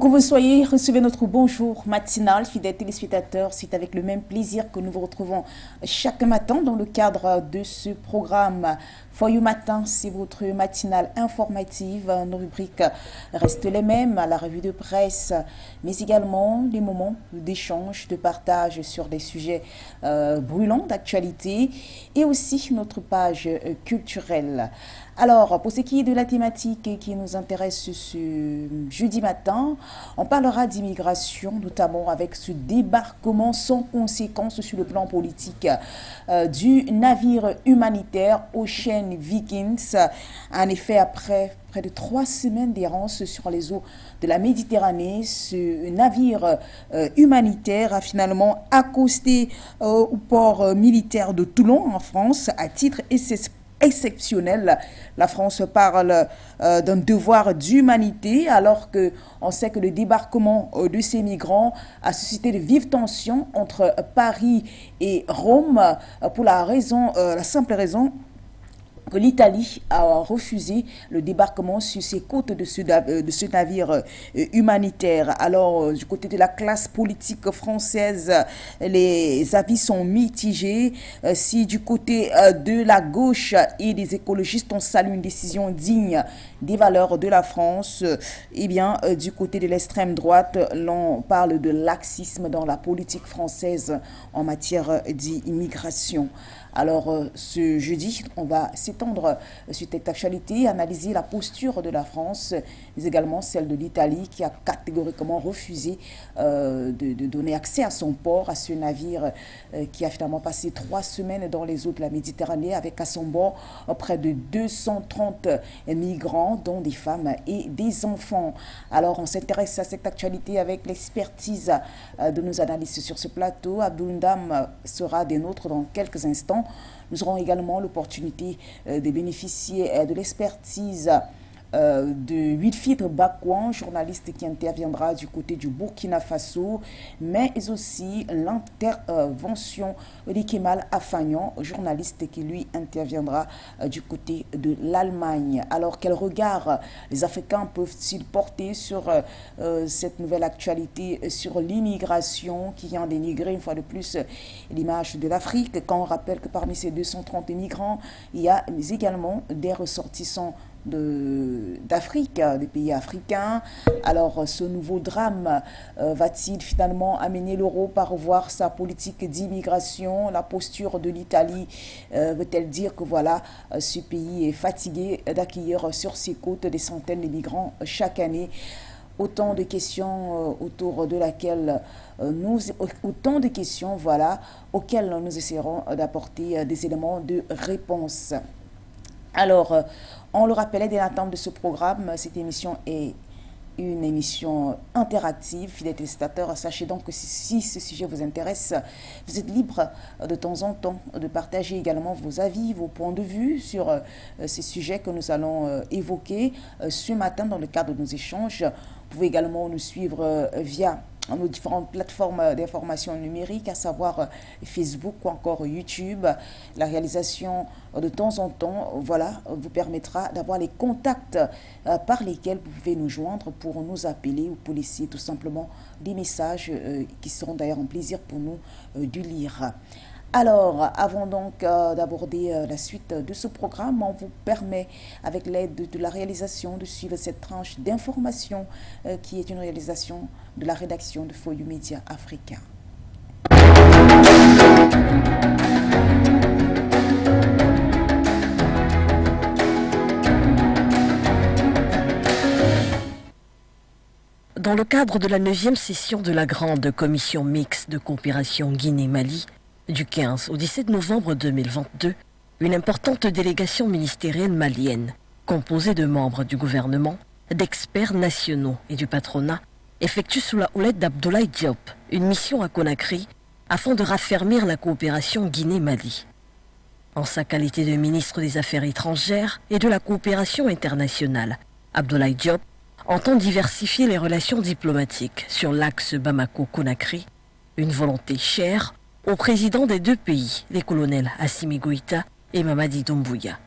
Que vous soyez, recevez notre bonjour matinal, fidèles téléspectateurs. C'est avec le même plaisir que nous vous retrouvons chaque matin dans le cadre de ce programme. For You Matin, c'est votre matinale informative. Nos rubriques restent les mêmes, la revue de presse, mais également des moments d'échange, de partage sur des sujets brûlants d'actualité et aussi notre page culturelle. Alors, pour ce qui est de la thématique qui nous intéresse ce jeudi matin, on parlera d'immigration, notamment avec ce débarquement sans conséquence sur le plan politique du navire humanitaire Ocean Vikings. En effet, après près de 3 semaines d'errance sur les eaux de la Méditerranée, ce navire humanitaire a finalement accosté au port militaire de Toulon en France à titre exceptionnel. La France parle d'un devoir d'humanité alors qu'on sait que le débarquement de ces migrants a suscité de vives tensions entre Paris et Rome pour la simple raison que l'Italie a refusé le débarquement sur ses côtes de ce navire humanitaire. Alors, du côté de la classe politique française, les avis sont mitigés. Si du côté de la gauche et des écologistes, on salue une décision digne des valeurs de la France, eh bien, du côté de l'extrême droite, l'on parle de laxisme dans la politique française en matière d'immigration. Alors, ce jeudi, on va s'étendre sur cette actualité, analyser la posture de la France, mais également celle de l'Italie qui a catégoriquement refusé de donner accès à son port, à ce navire qui a finalement passé 3 semaines dans les eaux de la Méditerranée avec à son bord près de 230 migrants, dont des femmes et des enfants. Alors, on s'intéresse à cette actualité avec l'expertise de nos analystes sur ce plateau. Abdoul Ndam sera des nôtres dans quelques instants. Nous aurons également l'opportunité de bénéficier de l'expertise de Wilfried Bakouan, journaliste qui interviendra du côté du Burkina Faso, mais aussi l'intervention de Kemal Afagnan, journaliste qui lui interviendra du côté de l'Allemagne. Alors, quel regard les Africains peuvent-ils porter sur cette nouvelle actualité, sur l'immigration qui vient dénigrer une fois de plus l'image de l'Afrique, quand on rappelle que parmi ces 230 migrants, il y a également des ressortissants d'Afrique, des pays africains. Alors, ce nouveau drame va-t-il finalement amener l'Europe à revoir sa politique d'immigration? La posture de l'Italie veut-elle dire que voilà, ce pays est fatigué d'accueillir sur ses côtes des centaines de migrants chaque année? Autant de questions autour de laquelle autant de questions, voilà, auxquelles nous essaierons d'apporter des éléments de réponse. Alors, on le rappelait dès l'attente de ce programme, cette émission est une émission interactive. Fidèles téléspectateurs, sachez donc que si ce sujet vous intéresse, vous êtes libre de temps en temps de partager également vos avis, vos points de vue sur ces sujets que nous allons évoquer ce matin dans le cadre de nos échanges. Vous pouvez également nous suivre via nos différentes plateformes d'information numérique, à savoir Facebook ou encore YouTube. La réalisation de temps en temps, voilà, vous permettra d'avoir les contacts par lesquels vous pouvez nous joindre pour nous appeler ou pour laisser tout simplement des messages qui seront d'ailleurs un plaisir pour nous de lire. Alors, avant donc d'aborder la suite de ce programme, on vous permet, avec l'aide de la réalisation, de suivre cette tranche d'information qui est une réalisation de la rédaction de For You Media Africa. Dans le cadre de la 9e session de la Grande Commission mixte de coopération Guinée-Mali, du 15 au 17 novembre 2022, une importante délégation ministérielle malienne, composée de membres du gouvernement, d'experts nationaux et du patronat, effectue sous la houlette d'Abdoulaye Diop une mission à Conakry afin de raffermir la coopération Guinée-Mali. En sa qualité de ministre des Affaires étrangères et de la coopération internationale, Abdoulaye Diop entend diversifier les relations diplomatiques sur l'axe Bamako-Conakry, une volonté chère aux présidents des 2 pays, les colonels Assimi Goïta et Mamadi Doumbouya.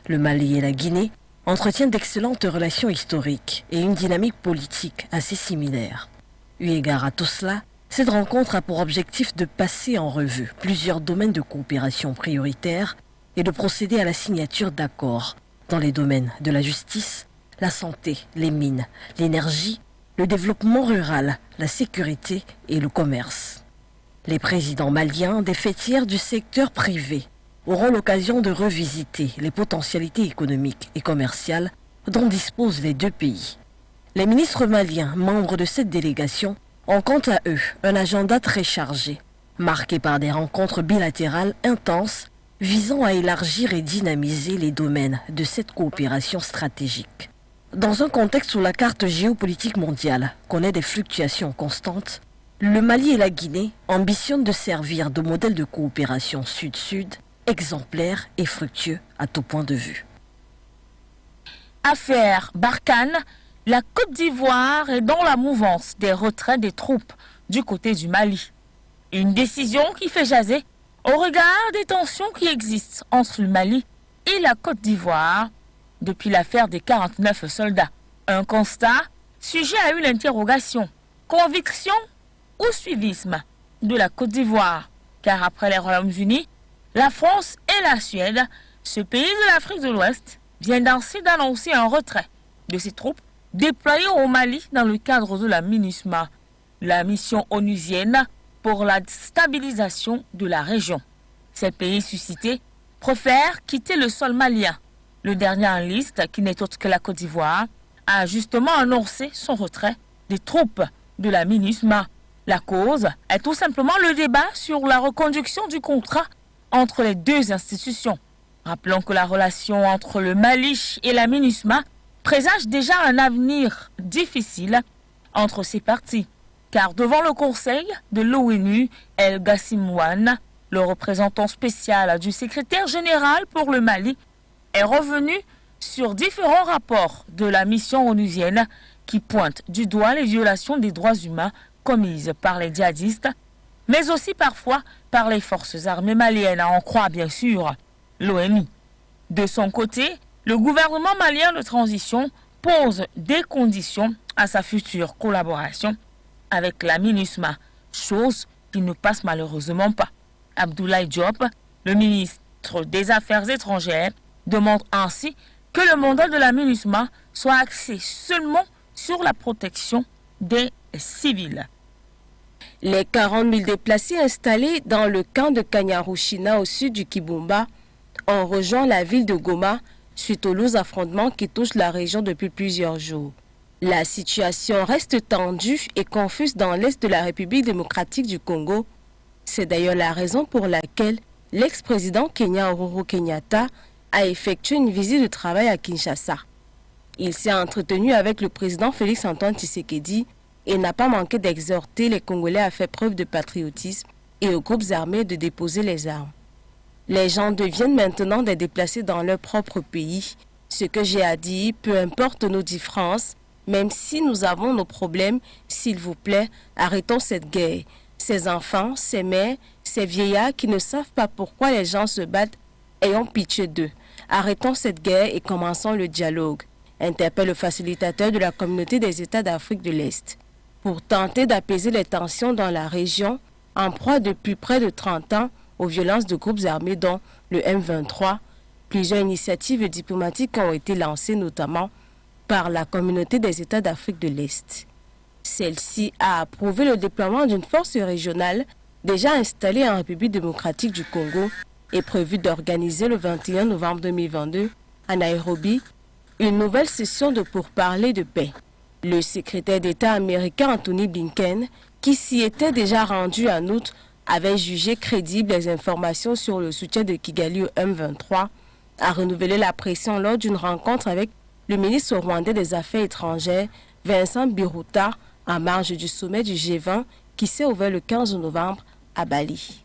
Le Mali et la Guinée entretiennent d'excellentes relations historiques et une dynamique politique assez similaire. Eu égard à tout cela, cette rencontre a pour objectif de passer en revue plusieurs domaines de coopération prioritaires et de procéder à la signature d'accords dans les domaines de la justice, la santé, les mines, l'énergie, le développement rural, la sécurité et le commerce. Les présidents maliens des fêtières du secteur privé auront l'occasion de revisiter les potentialités économiques et commerciales dont disposent les deux pays. Les ministres maliens, membres de cette délégation, ont quant à eux un agenda très chargé, marqué par des rencontres bilatérales intenses visant à élargir et dynamiser les domaines de cette coopération stratégique. Dans un contexte où la carte géopolitique mondiale connaît des fluctuations constantes, le Mali et la Guinée ambitionnent de servir de modèle de coopération sud-sud, exemplaire et fructueux à tout point de vue. Affaire Barkhane, la Côte d'Ivoire est dans la mouvance des retraits des troupes du côté du Mali. Une décision qui fait jaser au regard des tensions qui existent entre le Mali et la Côte d'Ivoire depuis l'affaire des 49 soldats. Un constat sujet à une interrogation, conviction ou suivisme de la Côte d'Ivoire, car après les Royaumes-Unis, la France et la Suède, ce pays de l'Afrique de l'Ouest vient ainsi d'annoncer un retrait de ses troupes déployées au Mali dans le cadre de la MINUSMA, la mission onusienne pour la stabilisation de la région. Ces pays suscités préfèrent quitter le sol malien. Le dernier en liste, qui n'est autre que la Côte d'Ivoire, a justement annoncé son retrait des troupes de la MINUSMA. La cause est tout simplement le débat sur la reconduction du contrat entre les deux institutions. Rappelons que la relation entre le Mali et la MINUSMA présage déjà un avenir difficile entre ces parties, car devant le Conseil de l'ONU, El Gassimouane, le représentant spécial du secrétaire général pour le Mali, est revenu sur différents rapports de la mission onusienne qui pointent du doigt les violations des droits humains commises par les djihadistes, mais aussi parfois par les forces armées maliennes, à en croire bien sûr l'ONU. De son côté, le gouvernement malien de transition pose des conditions à sa future collaboration avec la MINUSMA, chose qui ne passe malheureusement pas. Abdoulaye Diop, le ministre des Affaires étrangères, demande ainsi que le mandat de la MINUSMA soit axé seulement sur la protection des civils. Les 40 000 déplacés installés dans le camp de Kanyarushina au sud du Kibumba ont rejoint la ville de Goma suite aux lourds affrontements qui touchent la région depuis plusieurs jours. La situation reste tendue et confuse dans l'est de la République démocratique du Congo. C'est d'ailleurs la raison pour laquelle l'ex-président Kenya Uhuru Kenyatta a effectué une visite de travail à Kinshasa. Il s'est entretenu avec le président Félix-Antoine Tshisekedi et n'a pas manqué d'exhorter les Congolais à faire preuve de patriotisme et aux groupes armés de déposer les armes. Les gens deviennent maintenant des déplacés dans leur propre pays. Ce que j'ai à dire, peu importe nos différences, même si nous avons nos problèmes, s'il vous plaît, arrêtons cette guerre. Ces enfants, ces mères, ces vieillards qui ne savent pas pourquoi les gens se battent, ayons pitié d'eux. Arrêtons cette guerre et commençons le dialogue, interpelle le facilitateur de la communauté des États d'Afrique de l'Est. Pour tenter d'apaiser les tensions dans la région, en proie depuis près de 30 ans aux violences de groupes armés dont le M23, plusieurs initiatives diplomatiques ont été lancées notamment par la communauté des États d'Afrique de l'Est. Celle-ci a approuvé le déploiement d'une force régionale déjà installée en République démocratique du Congo et prévu d'organiser le 21 novembre 2022 à Nairobi une nouvelle session de pourparlers de paix. Le secrétaire d'État américain Anthony Blinken, qui s'y était déjà rendu en août, avait jugé crédibles les informations sur le soutien de Kigali au M23, a renouvelé la pression lors d'une rencontre avec le ministre rwandais des Affaires étrangères, Vincent Biruta, en marge du sommet du G20 qui s'est ouvert le 15 novembre à Bali.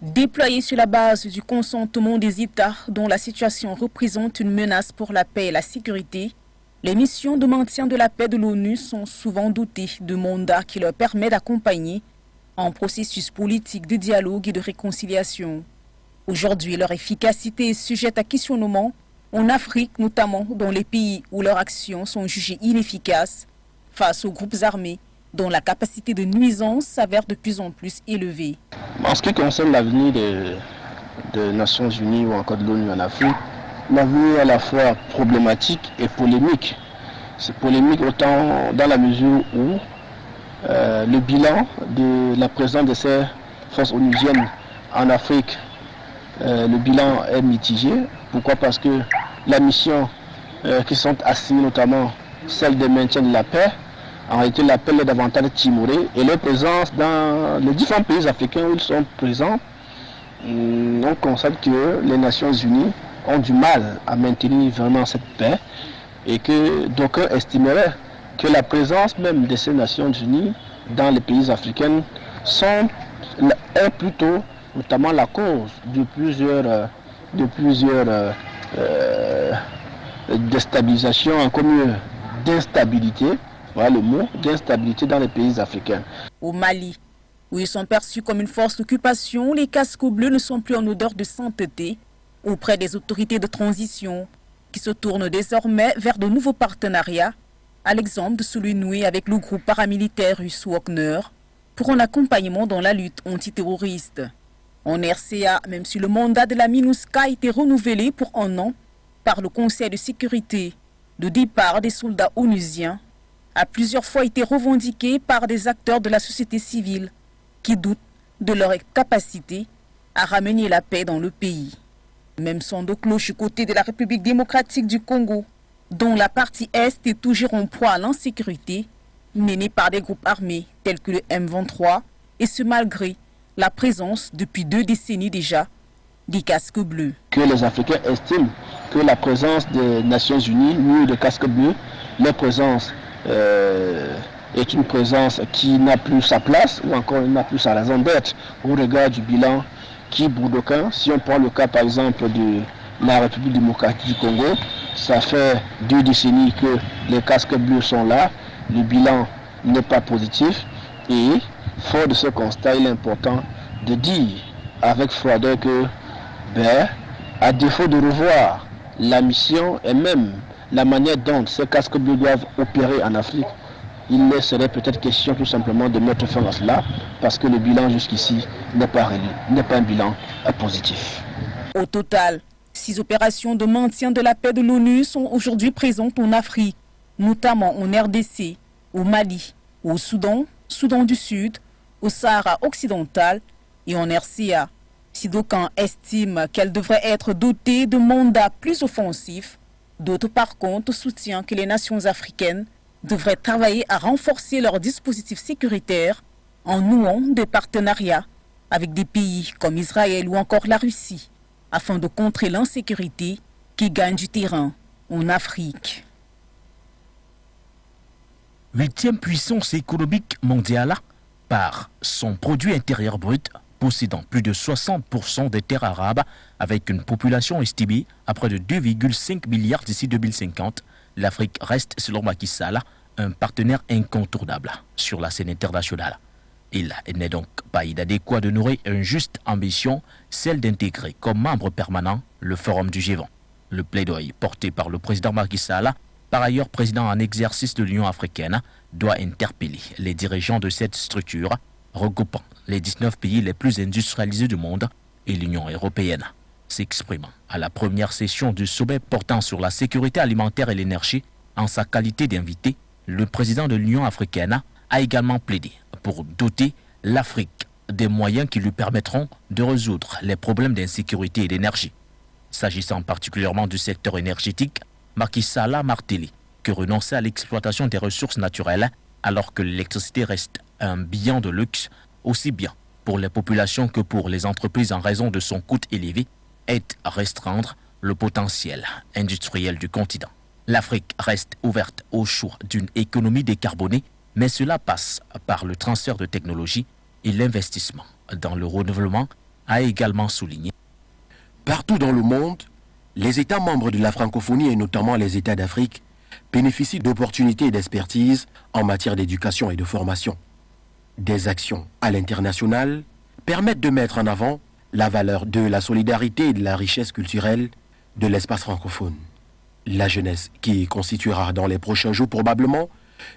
Déployés sur la base du consentement des États dont la situation représente une menace pour la paix et la sécurité, les missions de maintien de la paix de l'ONU sont souvent dotées de mandats qui leur permettent d'accompagner un processus politique de dialogue et de réconciliation. Aujourd'hui, leur efficacité est sujette à questionnement en Afrique notamment, dans les pays où leurs actions sont jugées inefficaces face aux groupes armés, dont la capacité de nuisance s'avère de plus en plus élevée. En ce qui concerne l'avenir des Nations Unies ou encore de l'ONU en Afrique, l'avenir est à la fois problématique et polémique. C'est polémique autant dans la mesure où le bilan de la présence de ces forces onusiennes en Afrique, le bilan est mitigé. Pourquoi? Parce que la mission qui sont assignées, notamment celle de maintien de la paix, en réalité la paix est davantage timorée et leur présence dans les différents pays africains où ils sont présents, on constate que les Nations Unies ont du mal à maintenir vraiment cette paix et que d'aucuns estimeraient que la présence même de ces Nations Unies dans les pays africains est plutôt notamment la cause de plusieurs déstabilisations, encore mieux d'instabilité, voilà le mot, d'instabilité dans les pays africains. Au Mali, où ils sont perçus comme une force d'occupation, les casques bleus ne sont plus en odeur de sainteté auprès des autorités de transition qui se tournent désormais vers de nouveaux partenariats, à l'exemple de celui noué avec le groupe paramilitaire russe Wagner pour un accompagnement dans la lutte antiterroriste. En RCA, même si le mandat de la MINUSCA a été renouvelé pour 1 an par le Conseil de sécurité, le départ des soldats onusiens a plusieurs fois été revendiqué par des acteurs de la société civile qui doutent de leur capacité à ramener la paix dans le pays. Même son de cloche du côté de la République démocratique du Congo, dont la partie Est est toujours en proie à l'insécurité, menée par des groupes armés tels que le M23, et ce malgré la présence depuis 2 décennies déjà des casques bleus. Que les Africains estiment que la présence des Nations Unies, ou de casques bleus, leur présence est une présence qui n'a plus sa place ou encore n'a plus sa raison d'être au regard du bilan qui, pour d'aucuns, si on prend le cas par exemple de la République démocratique du Congo, ça fait 2 décennies que les casques bleus sont là, le bilan n'est pas positif et fort de ce constat, il est important de dire avec froideur que, à défaut de revoir la mission et même la manière dont ces casques bleus doivent opérer en Afrique, il serait peut-être question tout simplement de mettre fin à cela parce que le bilan jusqu'ici n'est pas un bilan positif. Au total, 6 opérations de maintien de la paix de l'ONU sont aujourd'hui présentes en Afrique, notamment en RDC, au Mali, au Soudan, Soudan du Sud, au Sahara occidental et en RCA. Si d'aucuns estiment qu'elle devrait être dotée de mandats plus offensifs, d'autres par contre soutiennent que les nations africaines devraient travailler à renforcer leurs dispositifs sécuritaires en nouant des partenariats avec des pays comme Israël ou encore la Russie, afin de contrer l'insécurité qui gagne du terrain en Afrique. 8e puissance économique mondiale par son produit intérieur brut, possédant plus de 60% des terres arabes, avec une population estimée à près de 2,5 milliards d'ici 2050, l'Afrique reste, selon Macky Sall, un partenaire incontournable sur la scène internationale. Il n'est donc pas inadéquat de nourrir une juste ambition, celle d'intégrer comme membre permanent le Forum du G20. Le plaidoyer porté par le président Macky Sall, par ailleurs président en exercice de l'Union africaine, doit interpeller les dirigeants de cette structure, regroupant les 19 pays les plus industrialisés du monde et l'Union européenne. S'exprimant à la première session du sommet portant sur la sécurité alimentaire et l'énergie, en sa qualité d'invité, le président de l'Union africaine a également plaidé pour doter l'Afrique des moyens qui lui permettront de résoudre les problèmes d'insécurité et d'énergie. S'agissant particulièrement du secteur énergétique, Macky Sall a martelé que renoncer à l'exploitation des ressources naturelles alors que l'électricité reste un bien de luxe, aussi bien pour les populations que pour les entreprises en raison de son coût élevé, est à restreindre le potentiel industriel du continent. L'Afrique reste ouverte au choix d'une économie décarbonée, mais cela passe par le transfert de technologie et l'investissement dans le renouvellement, a également souligné. Partout dans le monde, les États membres de la francophonie et notamment les États d'Afrique bénéficient d'opportunités et d'expertise en matière d'éducation et de formation. Des actions à l'international permettent de mettre en avant la valeur de la solidarité et de la richesse culturelle de l'espace francophone. La jeunesse qui constituera dans les prochains jours probablement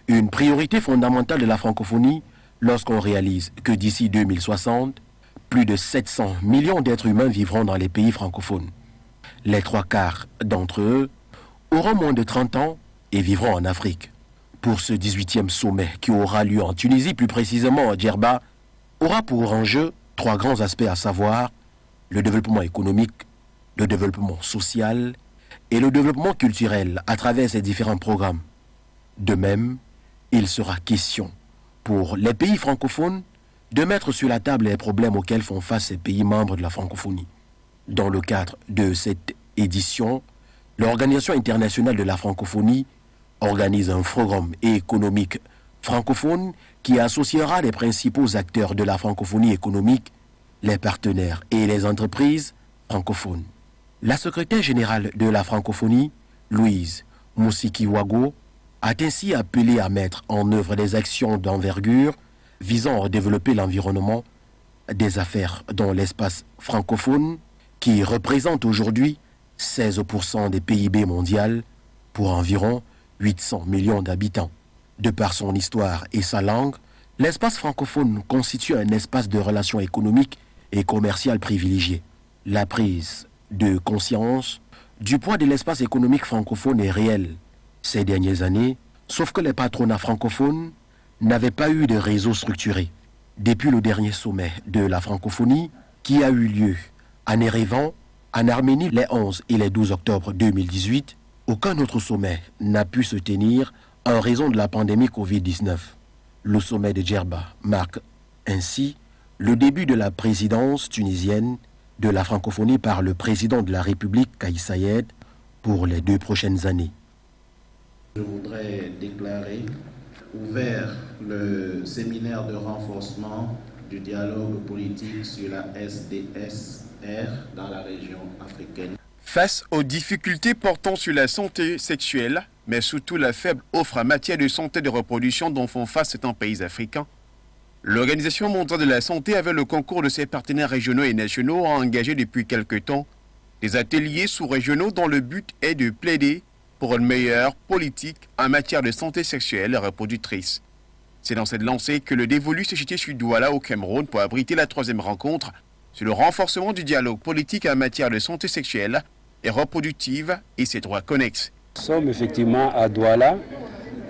une priorité fondamentale de la francophonie lorsqu'on réalise que d'ici 2060, plus de 700 millions d'êtres humains vivront dans les pays francophones. Les 3/4 d'entre eux auront moins de 30 ans et vivront en Afrique. Pour ce 18e sommet qui aura lieu en Tunisie, plus précisément à Djerba, aura pour enjeu 3 grands aspects, à savoir le développement économique, le développement social et le développement culturel à travers ces différents programmes. De même, il sera question pour les pays francophones de mettre sur la table les problèmes auxquels font face ces pays membres de la francophonie. Dans le cadre de cette édition, l'Organisation internationale de la francophonie organise un forum économique francophone qui associera les principaux acteurs de la francophonie économique, les partenaires et les entreprises francophones. La secrétaire générale de la francophonie, Louise Moussikiwago, a ainsi appelé à mettre en œuvre des actions d'envergure visant à développer l'environnement des affaires dans l'espace francophone qui représente aujourd'hui 16% des PIB mondial pour environ 800 millions d'habitants. De par son histoire et sa langue, l'espace francophone constitue un espace de relations économiques et commerciales privilégié. La prise de conscience du poids de l'espace économique francophone est réelle ces dernières années, sauf que les patronats francophones n'avaient pas eu de réseau structuré. Depuis le dernier sommet de la francophonie qui a eu lieu à Yerevan, en Arménie, les 11 et les 12 octobre 2018, aucun autre sommet n'a pu se tenir en raison de la pandémie Covid-19. Le sommet de Djerba marque ainsi le début de la présidence tunisienne de la francophonie par le président de la République, Kais Saied, pour les 2 prochaines années. Je voudrais déclarer ouvert le séminaire de renforcement du dialogue politique sur la SDSR dans la région africaine. Face aux difficultés portant sur la santé sexuelle, mais surtout la faible offre en matière de santé de reproduction dont font face certains pays africains, l'Organisation mondiale de la santé, avec le concours de ses partenaires régionaux et nationaux, a engagé depuis quelque temps des ateliers sous-régionaux dont le but est de plaider pour une meilleure politique en matière de santé sexuelle et reproductrice. C'est dans cette lancée que le dévolu s'est jeté sur Douala au Cameroun pour abriter la 3e rencontre sur le renforcement du dialogue politique en matière de santé sexuelle et reproductive et ses droits connexes. Nous sommes effectivement à Douala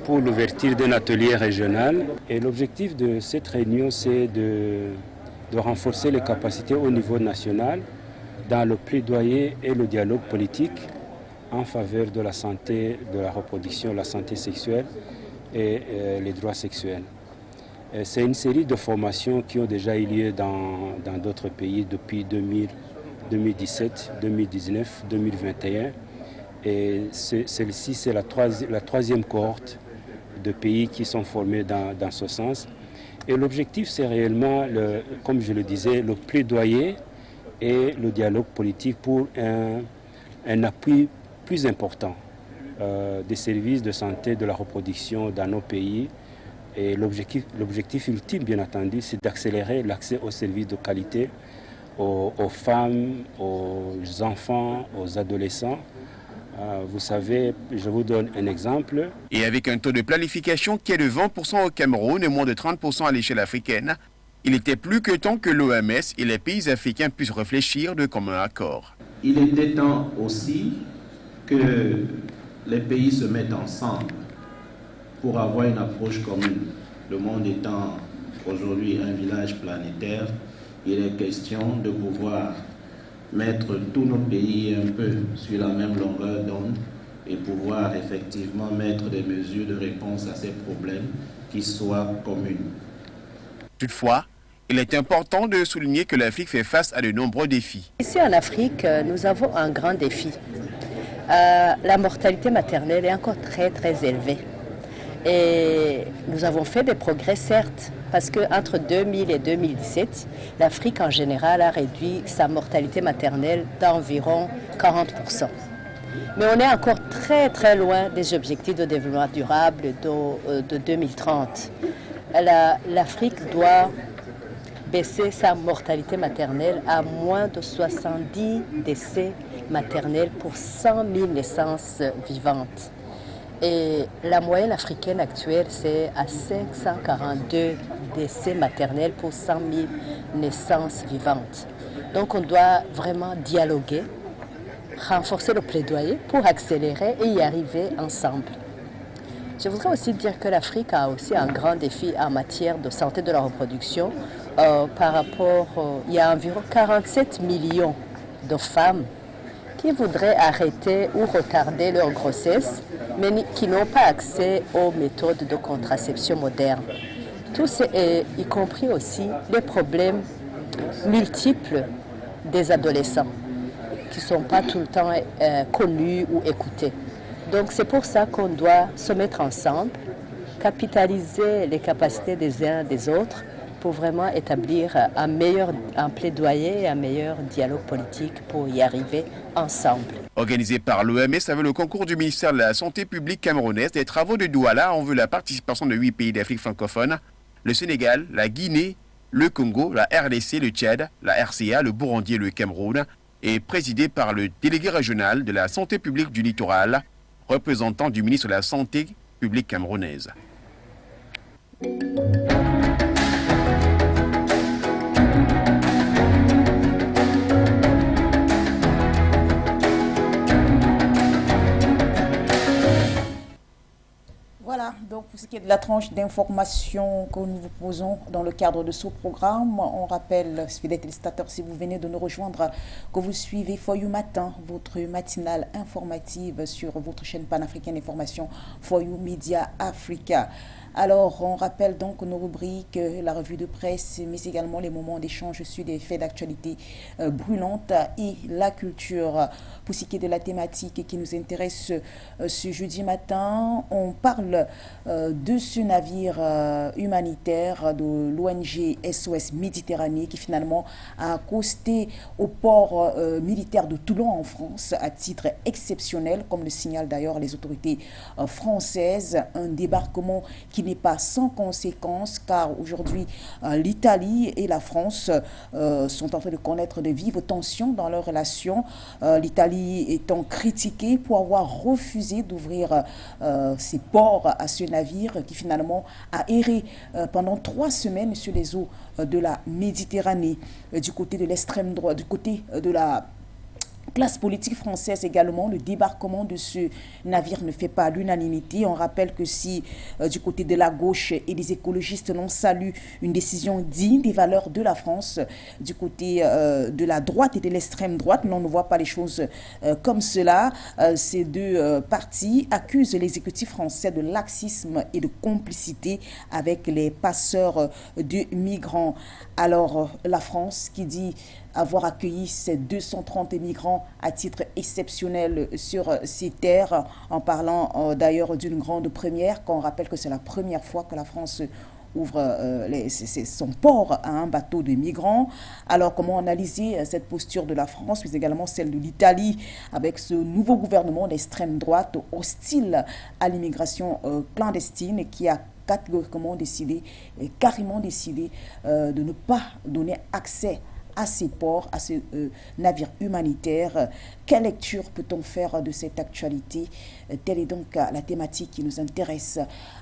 pour l'ouverture d'un atelier régional et l'objectif de cette réunion c'est de renforcer les capacités au niveau national dans le plaidoyer et le dialogue politique en faveur de la santé, de la reproduction, la santé sexuelle et les droits sexuels. C'est une série de formations qui ont déjà eu lieu dans d'autres pays depuis 2017, 2019, 2021. Et celle-ci, c'est la 3e cohorte de pays qui sont formés dans ce sens. Et l'objectif, c'est réellement, comme je le disais, le plaidoyer et le dialogue politique pour un appui plus important des services de santé de la reproduction dans nos pays. Et l'objectif ultime, bien entendu, c'est d'accélérer l'accès aux services de qualité aux femmes, aux enfants, aux adolescents. Vous savez, je vous donne un exemple. Et avec un taux de planification qui est de 20% au Cameroun et moins de 30% à l'échelle africaine, il était plus que temps que l'OMS et les pays africains puissent réfléchir de commun accord. Il était temps aussi que les pays se mettent ensemble pour avoir une approche commune. Le monde étant aujourd'hui un village planétaire, il est question de pouvoir mettre tous nos pays un peu sur la même longueur d'onde et pouvoir effectivement mettre des mesures de réponse à ces problèmes qui soient communes. Toutefois, il est important de souligner que l'Afrique fait face à de nombreux défis. Ici en Afrique, nous avons un grand défi. La mortalité maternelle est encore très élevée. Et nous avons fait des progrès, certes, parce qu'entre 2000 et 2017, l'Afrique en général a réduit sa mortalité maternelle d'environ 40%. Mais on est encore très loin des objectifs de développement durable de 2030. L'Afrique doit baisser sa mortalité maternelle à moins de 70 décès maternelle pour 100 000 naissances vivantes. Et la moyenne africaine actuelle, c'est à 542 décès maternels pour 100 000 naissances vivantes. Donc on doit vraiment dialoguer, renforcer le plaidoyer pour accélérer et y arriver ensemble. Je voudrais aussi dire que l'Afrique a aussi un grand défi en matière de santé de la reproduction. Il y a environ 47 millions de femmes qui voudraient arrêter ou retarder leur grossesse, mais qui n'ont pas accès aux méthodes de contraception modernes. Tout y compris aussi les problèmes multiples des adolescents qui ne sont pas tout le temps connus ou écoutés. Donc c'est pour ça qu'on doit se mettre ensemble, capitaliser les capacités des uns des autres pour vraiment établir un plaidoyer et un meilleur dialogue politique pour y arriver ensemble. Organisé par l'OMS avec le concours du ministère de la Santé publique camerounaise, des travaux de Douala ont vu la participation de 8 pays d'Afrique francophone, le Sénégal, la Guinée, le Congo, la RDC, le Tchad, la RCA, le Burundi et le Cameroun, et présidé par le délégué régional de la santé publique du littoral, représentant du ministre de la Santé publique camerounaise. Voilà, donc pour ce qui est de la tranche d'information que nous vous posons dans le cadre de ce programme, on rappelle, fidèles téléspectateurs, si vous venez de nous rejoindre, que vous suivez For You Matin, votre matinale informative sur votre chaîne panafricaine d'information For You Media Africa. Alors, on rappelle donc nos rubriques, la revue de presse, mais également les moments d'échange sur des faits d'actualité brûlantes et la culture. Pour ce qui est de la thématique qui nous intéresse ce jeudi matin, on parle de ce navire humanitaire de l'ONG SOS Méditerranée qui finalement a accosté au port militaire de Toulon en France à titre exceptionnel, comme le signalent d'ailleurs les autorités françaises. Un débarquement qui n'est pas sans conséquences car aujourd'hui l'Italie et la France sont en train de connaître de vives tensions dans leurs relations. L'Italie étant critiquée pour avoir refusé d'ouvrir ses ports à ce navire qui finalement a erré pendant 3 semaines sur les eaux de la Méditerranée. Du côté de l'extrême droite, du côté de la classe politique française également, le débarquement de ce navire ne fait pas l'unanimité. On rappelle que si du côté de la gauche et des écologistes l'on salue une décision digne des valeurs de la France, du côté de la droite et de l'extrême droite, l'on ne voit pas les choses comme cela. Ces deux partis accusent l'exécutif français de laxisme et de complicité avec les passeurs de migrants. Alors la France qui dit avoir accueilli ces 230 migrants à titre exceptionnel sur ces terres, en parlant d'ailleurs d'une grande première, quand on rappelle que c'est la première fois que la France ouvre son port à un bateau de migrants. Alors comment analyser cette posture de la France, mais également celle de l'Italie, avec ce nouveau gouvernement d'extrême droite hostile à l'immigration clandestine qui a carrément décidé de ne pas donner accès à ces ports, à ces navires humanitaires. Quelle lecture peut-on faire de cette actualité? Telle est donc la thématique qui nous intéresse.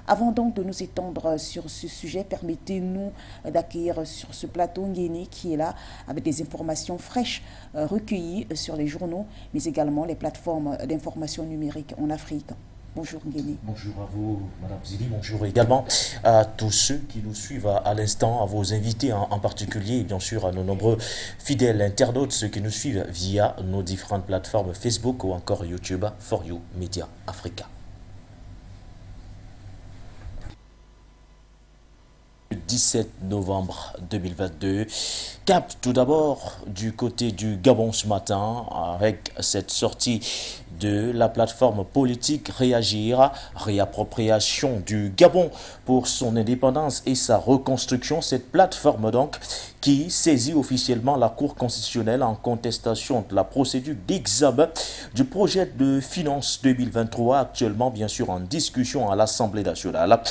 Avant donc de nous étendre sur ce sujet, permettez-nous d'accueillir sur ce plateau Nguéné qui est là avec des informations fraîches recueillies sur les journaux, mais également les plateformes d'information numérique en Afrique. Bonjour Nguéné. Bonjour à vous, Madame Zili. Bonjour également à tous ceux qui nous suivent à l'instant, à vos invités en particulier, et bien sûr à nos nombreux fidèles internautes, ceux qui nous suivent via nos différentes plateformes Facebook ou encore YouTube, For You Media Africa. Le 17 novembre 2022. Cap tout d'abord du côté du Gabon ce matin avec cette sortie de la plateforme politique Réagir, réappropriation du Gabon pour son indépendance et sa reconstruction. Cette plateforme donc qui saisit officiellement la Cour constitutionnelle en contestation de la procédure d'examen du projet de finances 2023 actuellement bien sûr en discussion à l'Assemblée nationale.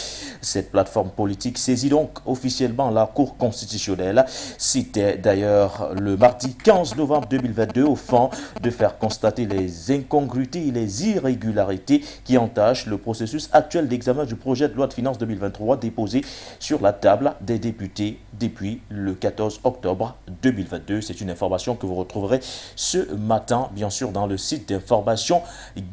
Cette plateforme politique saisit donc officiellement la Cour constitutionnelle. C'était d'ailleurs le mardi 15 novembre 2022 au fond de faire constater les incongruités et les irrégularités qui entachent le processus actuel d'examen du projet de loi de finances 2023 déposé sur la table des députés depuis le 14 octobre 2022. C'est une information que vous retrouverez ce matin, bien sûr, dans le site d'information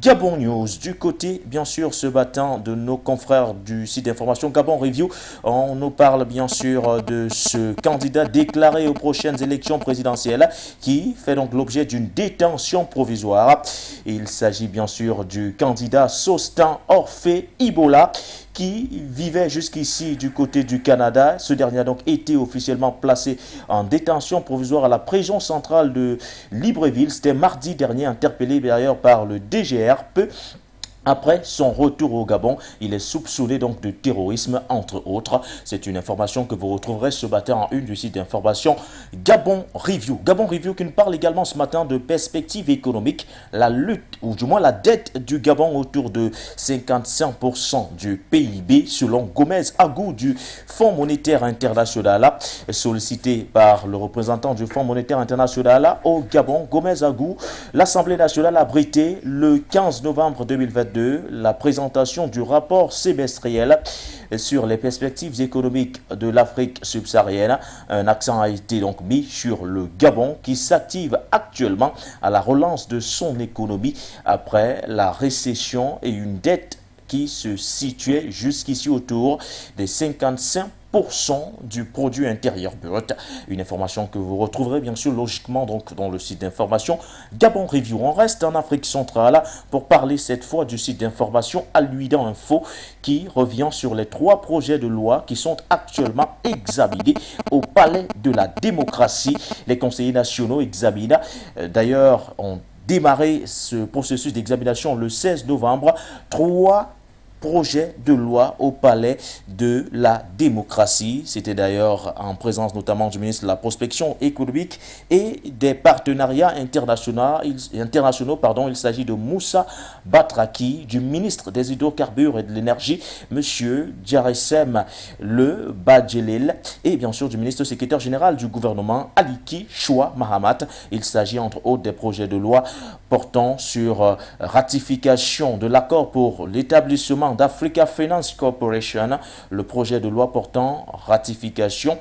Gabon News. Du côté, bien sûr, ce matin, de nos confrères du site d'information Gabon Review, on nous parle, bien sûr, de ce candidat déclaré aux prochaines élections présidentielles qui fait donc l'objet d'une détention provisoire. Il s'agit, bien sûr, du candidat Sostin Orphée Ibola, qui vivait jusqu'ici du côté du Canada. Ce dernier a donc été officiellement placé en détention provisoire à la prison centrale de Libreville. C'était mardi dernier, interpellé d'ailleurs par le DGRP. Après son retour au Gabon, il est soupçonné donc de terrorisme, entre autres. C'est une information que vous retrouverez ce matin en une du site d'information Gabon Review. Gabon Review qui nous parle également ce matin de perspectives économiques. La lutte, ou du moins la dette du Gabon autour de 55% du PIB, selon Gomez Agou du Fonds monétaire international. Sollicité par le représentant du Fonds monétaire international au Gabon, Gomez Agou, l'Assemblée nationale a abrité le 15 novembre 2022 la présentation du rapport semestriel sur les perspectives économiques de l'Afrique subsaharienne. Un accent a été donc mis sur le Gabon qui s'active actuellement à la relance de son économie après la récession et une dette qui se situait jusqu'ici autour des 55% du produit intérieur brut. Une information que vous retrouverez bien sûr logiquement donc dans le site d'information Gabon Review. On reste en Afrique centrale pour parler cette fois du site d'information Aluidan Info qui revient sur les 3 projets de loi qui sont actuellement examinés au Palais de la démocratie. Les conseillers nationaux examinent d'ailleurs ont démarré ce processus d'examination le 16 novembre. 3 projet de loi au Palais de la démocratie. C'était d'ailleurs en présence notamment du ministre de la prospection économique et des partenariats internationaux. Il s'agit de Moussa Batraki, du ministre des hydrocarbures et de l'énergie, M. Djaressem Le Badjelil, et bien sûr du ministre secrétaire général du gouvernement, Aliki Choua Mahamat. Il s'agit entre autres des projets de loi portant sur ratification de l'accord pour l'établissement d'Africa Finance Corporation, le projet de loi portant ratification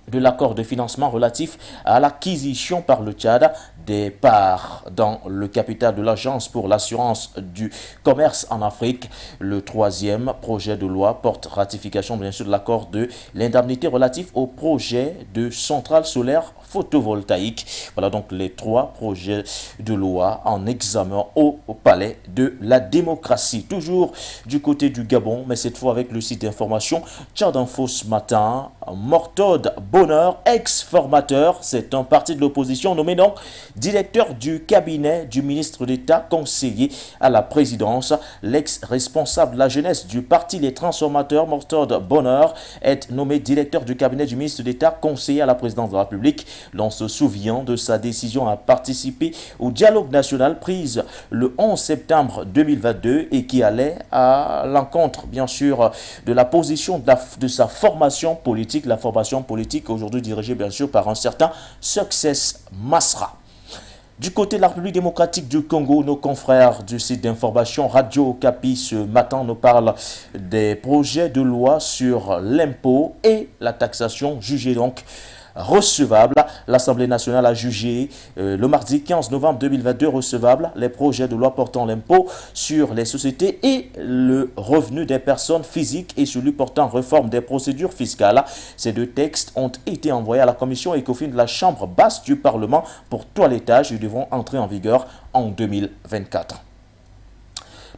de l'accord de financement relatif à l'acquisition par le Tchad des parts dans le capital de l'Agence pour l'assurance du commerce en Afrique. Le 3e projet de loi porte ratification bien sûr de l'accord de l'indemnité relative au projet de centrale solaire photovoltaïque. Voilà donc les 3 projets de loi en examen au Palais de la démocratie. Toujours du côté du Gabon, mais cette fois avec le site d'information Tchad Info ce matin. Mortod Bonheur, ex-formateur, c'est un parti de l'opposition nommé donc directeur du cabinet du ministre d'État conseiller à la présidence. L'ex-responsable de la jeunesse du parti Les Transformateurs, Mortod Bonheur, est nommé directeur du cabinet du ministre d'État conseiller à la présidence de la République. L'on se souvient de sa décision à participer au dialogue national prise le 11 septembre 2022 et qui allait à l'encontre, bien sûr, de la position de sa formation politique, la formation politique aujourd'hui dirigée, bien sûr, par un certain Success Masra. Du côté de la République démocratique du Congo, nos confrères du site d'information Radio Okapi ce matin nous parlent des projets de loi sur l'impôt et la taxation jugés donc recevable. L'Assemblée nationale a jugé le mardi 15 novembre 2022 recevable les projets de loi portant l'impôt sur les sociétés et le revenu des personnes physiques et celui portant réforme des procédures fiscales. Ces 2 textes ont été envoyés à la commission ECOFIN de la Chambre basse du Parlement pour toilettage et devront entrer en vigueur en 2024.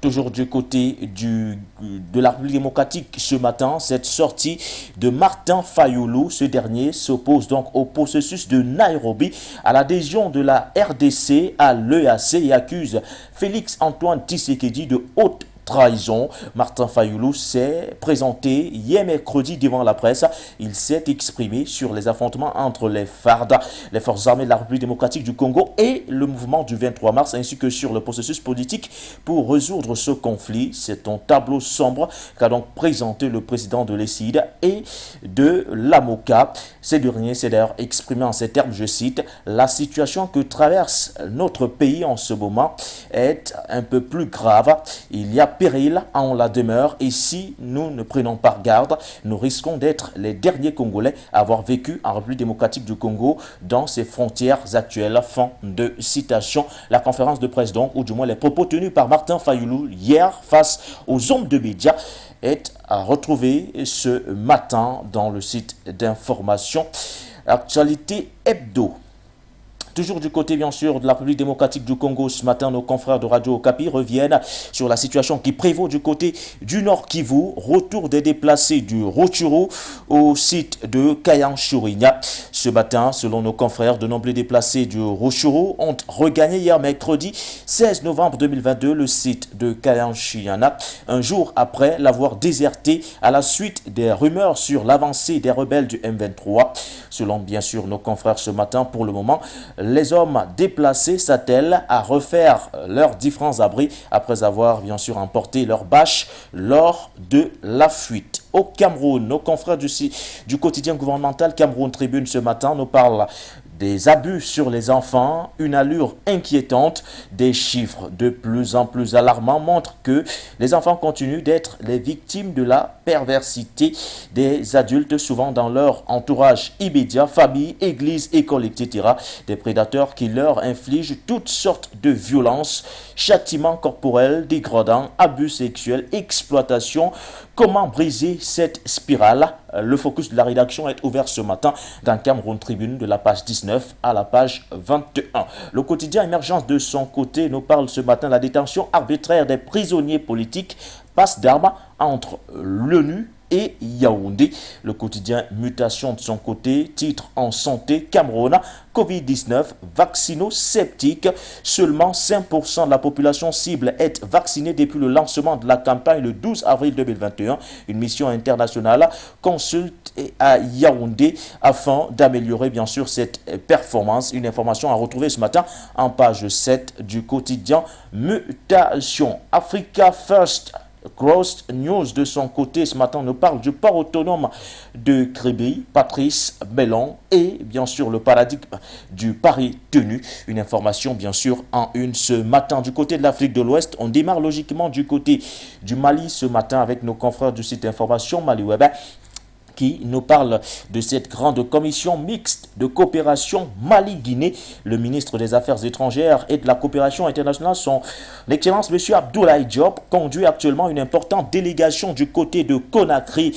Toujours du côté de la République démocratique ce matin, cette sortie de Martin Fayoulou, ce dernier s'oppose donc au processus de Nairobi à l'adhésion de la RDC à l'EAC et accuse Félix Antoine Tshisekedi de haute trahison. Martin Fayulu s'est présenté hier mercredi devant la presse. Il s'est exprimé sur les affrontements entre les FARD, les forces armées de la République démocratique du Congo, et le mouvement du 23 mars, ainsi que sur le processus politique pour résoudre ce conflit. C'est un tableau sombre qu'a donc présenté le président de l'ECID et de l'AMOCA. Ces derniers s'est d'ailleurs exprimé en ces termes, je cite, « La situation que traverse notre pays en ce moment est un peu plus grave. Il y a péril en la demeure et si nous ne prenons pas garde, nous risquons d'être les derniers Congolais à avoir vécu en République démocratique du Congo dans ses frontières actuelles. » Fin de citation. La conférence de presse donc, ou du moins les propos tenus par Martin Fayulu hier face aux hommes de médias, est à retrouver ce matin dans le site d'information Actualité Hebdo. Toujours du côté, bien sûr, de la République démocratique du Congo, ce matin, nos confrères de Radio Okapi reviennent sur la situation qui prévaut du côté du Nord Kivu. Retour des déplacés du Rutshuru au site de Kayanchurinya. Ce matin, selon nos confrères, de nombreux déplacés du Rutshuru ont regagné hier mercredi 16 novembre 2022 le site de Kayanchurinya, un jour après l'avoir déserté à la suite des rumeurs sur l'avancée des rebelles du M23. Selon, bien sûr, nos confrères ce matin, pour le moment, les hommes déplacés s'attellent à refaire leurs différents abris après avoir bien sûr emporté leur bâche lors de la fuite. Au Cameroun, nos confrères du quotidien gouvernemental Cameroun Tribune ce matin nous parlent des abus sur les enfants, une allure inquiétante. Des chiffres de plus en plus alarmants montrent que les enfants continuent d'être les victimes de la perversité des adultes, souvent dans leur entourage immédiat, famille, église, école, etc. Des prédateurs qui leur infligent toutes sortes de violences, châtiments corporels dégradants, abus sexuels, exploitation. Comment briser cette spirale? Le focus de la rédaction est ouvert ce matin dans Cameroun Tribune de la page 19 à la page 21. Le quotidien Émergence de son côté nous parle ce matin de la détention arbitraire des prisonniers politiques, passe d'armes entre l'ONU et Yaoundé. Le quotidien Mutation de son côté titre en santé Cameroun, Covid-19, vaccino-sceptique. Seulement 5% de la population cible est vaccinée depuis le lancement de la campagne le 12 avril 2021. Une mission internationale consulte à Yaoundé afin d'améliorer bien sûr cette performance. Une information à retrouver ce matin en page 7 du quotidien Mutation. Africa First Gross News de son côté ce matin nous parle du port autonome de Kribi, Patrice Bellon et bien sûr le paradigme du pari tenu. Une information bien sûr en une ce matin. Du côté de l'Afrique de l'Ouest, on démarre logiquement du côté du Mali ce matin avec nos confrères du site d'information Maliweb, qui nous parle de cette grande commission mixte de coopération Mali-Guinée. Le ministre des Affaires étrangères et de la coopération internationale, son Excellence M. Abdoulaye Diop, conduit actuellement une importante délégation du côté de Conakry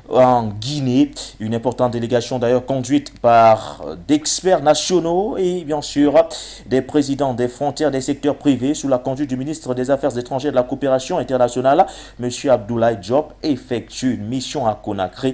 en Guinée. Une importante délégation d'ailleurs conduite par d'experts nationaux et bien sûr des présidents des frontières des secteurs privés sous la conduite du ministre des Affaires étrangères et de la coopération internationale. M. Abdoulaye Diop effectue une mission à Conakry.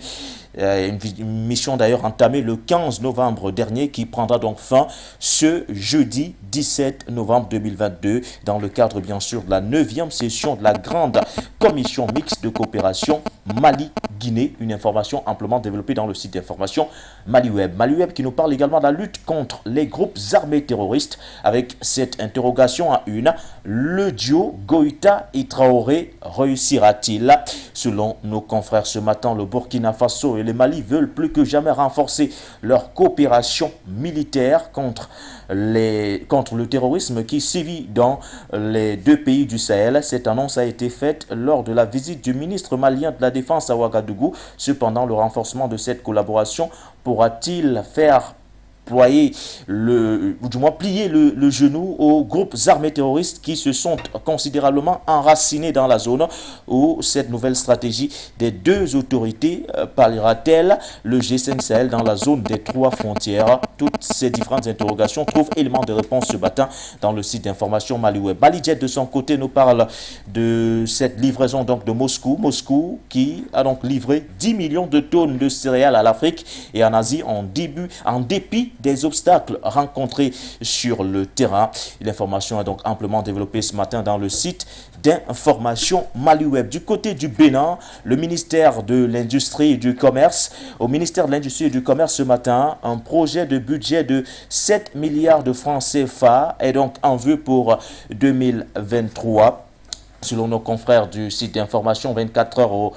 Une mission d'ailleurs entamée le 15 novembre dernier qui prendra donc fin ce jeudi 17 novembre 2022 dans le cadre bien sûr de la 9e session de la grande commission mixte de coopération Mali-Guinée. Une information amplement développée dans le site d'information Maliweb. Maliweb qui nous parle également de la lutte contre les groupes armés terroristes avec cette interrogation à une: le duo Goïta et Traoré réussira-t-il? Selon nos confrères ce matin, le Burkina Faso et le Mali veulent plus que jamais renforcer leur coopération militaire contre le terrorisme qui sévit dans les deux pays du Sahel. Cette annonce a été faite lors de la visite du ministre malien de la Défense à Ouagadougou. Cependant, le renforcement de cette collaboration pourra-t-il faire plier le genou aux groupes armés terroristes qui se sont considérablement enracinés dans la zone, où cette nouvelle stratégie des deux autorités parlera-t-elle le G5 Sahel dans la zone des trois frontières? Toutes ces différentes interrogations trouvent éléments de réponse ce matin dans le site d'information Maliweb. Malijet de son côté nous parle de cette livraison donc de Moscou. Moscou qui a donc livré 10 millions de tonnes de céréales à l'Afrique et en Asie en dépit des obstacles rencontrés sur le terrain. L'information est donc amplement développée ce matin dans le site d'information Maliweb. Du côté du Bénin, le ministère de l'Industrie et du Commerce, au ministère de l'Industrie et du Commerce ce matin, un projet de budget de 7 milliards de francs CFA est donc en vue pour 2023. Selon nos confrères du site d'information 24 heures au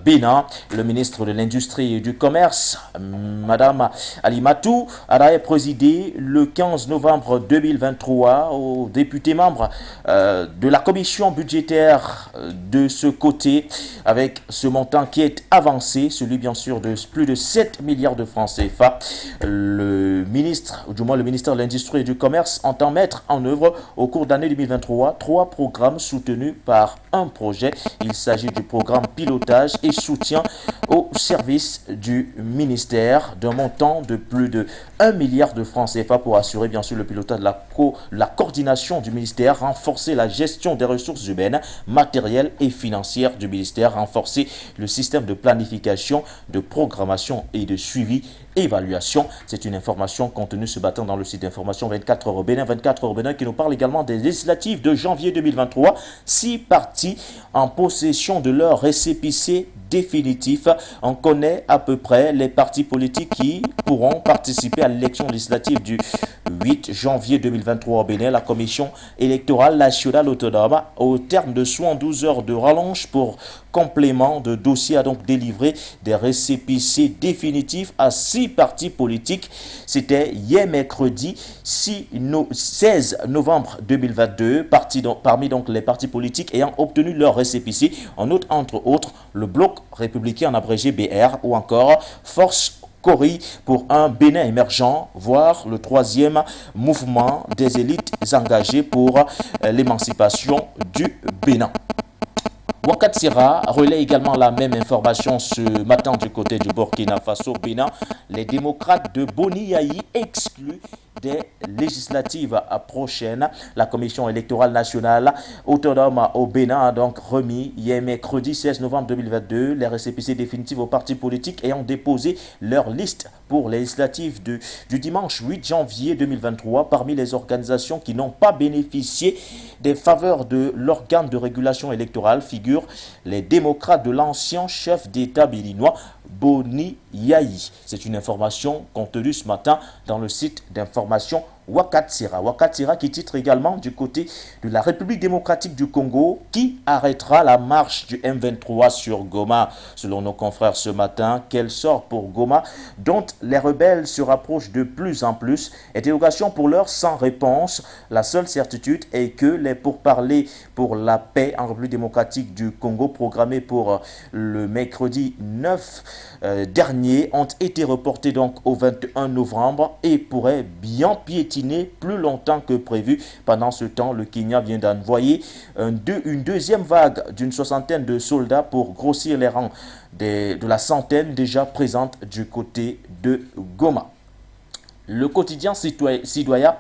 Bénin, le ministre de l'Industrie et du Commerce, Madame Alimatou, a présidé le 15 novembre 2023 aux députés membres de la commission budgétaire de ce côté, avec ce montant qui est avancé, celui bien sûr de plus de 7 milliards de francs CFA. Le ministre, ou du moins le ministère de l'Industrie et du Commerce, entend mettre en œuvre au cours d'année 2023 3 programmes soutenus par un projet. Il s'agit du programme pilotage et soutien au service du ministère d'un montant de plus de 1 milliard de francs CFA pour assurer bien sûr le pilotage de la coordination du ministère, renforcer la gestion des ressources humaines, matérielles et financières du ministère, renforcer le système de planification, de programmation et de suivi, évaluation. C'est une information contenue ce matin dans le site d'information 24 heures au Bénin. 24 heures au Bénin qui nous parle également des législatives de janvier 2023. 6 partis en possession de leur récépissé définitif. On connaît à peu près les partis politiques qui pourront participer à l'élection législative du 8 janvier 2023 au Bénin. La Commission électorale nationale autonome, au terme de 72 heures de rallonge pour complément de dossier, a donc délivré des récépissés définitifs à 6 partis politiques. C'était hier mercredi 16 novembre 2022. Parmi donc les partis politiques ayant obtenu leur récépissé, on note entre autres le Bloc républicain en abrégé BR ou encore Force Cori pour un Bénin émergent, voire le 3e mouvement des élites engagées pour l'émancipation du Bénin. Wakatsira relaie également la même information ce matin du côté du Burkina Faso. Bénin, les démocrates de Boni Yayi excluent des législatives prochaines. La Commission électorale nationale autonome au Bénin a donc remis hier mercredi 16 novembre 2022 les récépissés définitifs aux partis politiques ayant déposé leur liste pour les législatives du dimanche 8 janvier 2023. Parmi les organisations qui n'ont pas bénéficié des faveurs de l'organe de régulation électorale figurent les démocrates de l'ancien chef d'État béninois Boni Yayi. C'est une information contenue ce matin dans le site d'information Wakatsira. Wakatsira qui titre également du côté de la République démocratique du Congo qui arrêtera la marche du M23 sur Goma. Selon nos confrères ce matin, quel sort pour Goma dont les rebelles se rapprochent de plus en plus? Interrogation pour l'heure sans réponse. La seule certitude est que les pourparlers pour la paix en République démocratique du Congo programmés pour le mercredi 9 dernier ont été reportés donc au 21 novembre et pourraient bien piétiner plus longtemps que prévu. Pendant ce temps, le Kenya vient d'envoyer une deuxième vague d'une 60aine de soldats pour grossir les rangs de la centaine déjà présente du côté de Goma. Le quotidien citoyen,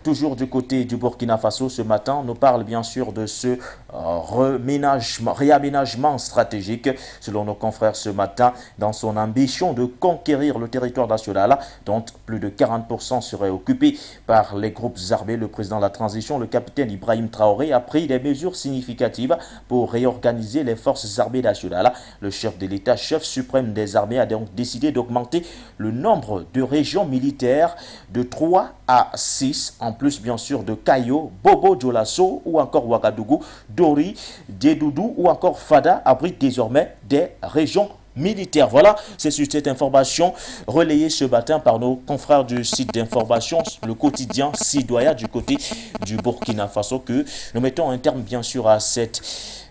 toujours du côté du Burkina Faso ce matin, nous parle bien sûr de ce réaménagement stratégique. Selon nos confrères ce matin, dans son ambition de conquérir le territoire national, dont plus de 40% seraient occupés par les groupes armés, le président de la transition, le capitaine Ibrahim Traoré, a pris des mesures significatives pour réorganiser les forces armées nationales. Le chef de l'État, chef suprême des armées, a donc décidé d'augmenter le nombre de régions militaires de 3 à 6, en plus bien sûr de Kayo, Bobo Dioulasso ou encore Ouagadougou, Dori, Dédoudou ou encore Fada abritent désormais des régions militaires. Voilà, c'est sur cette information relayée ce matin par nos confrères du site d'information, le quotidien citoyen du côté du Burkina Faso, que nous mettons un terme bien sûr à cette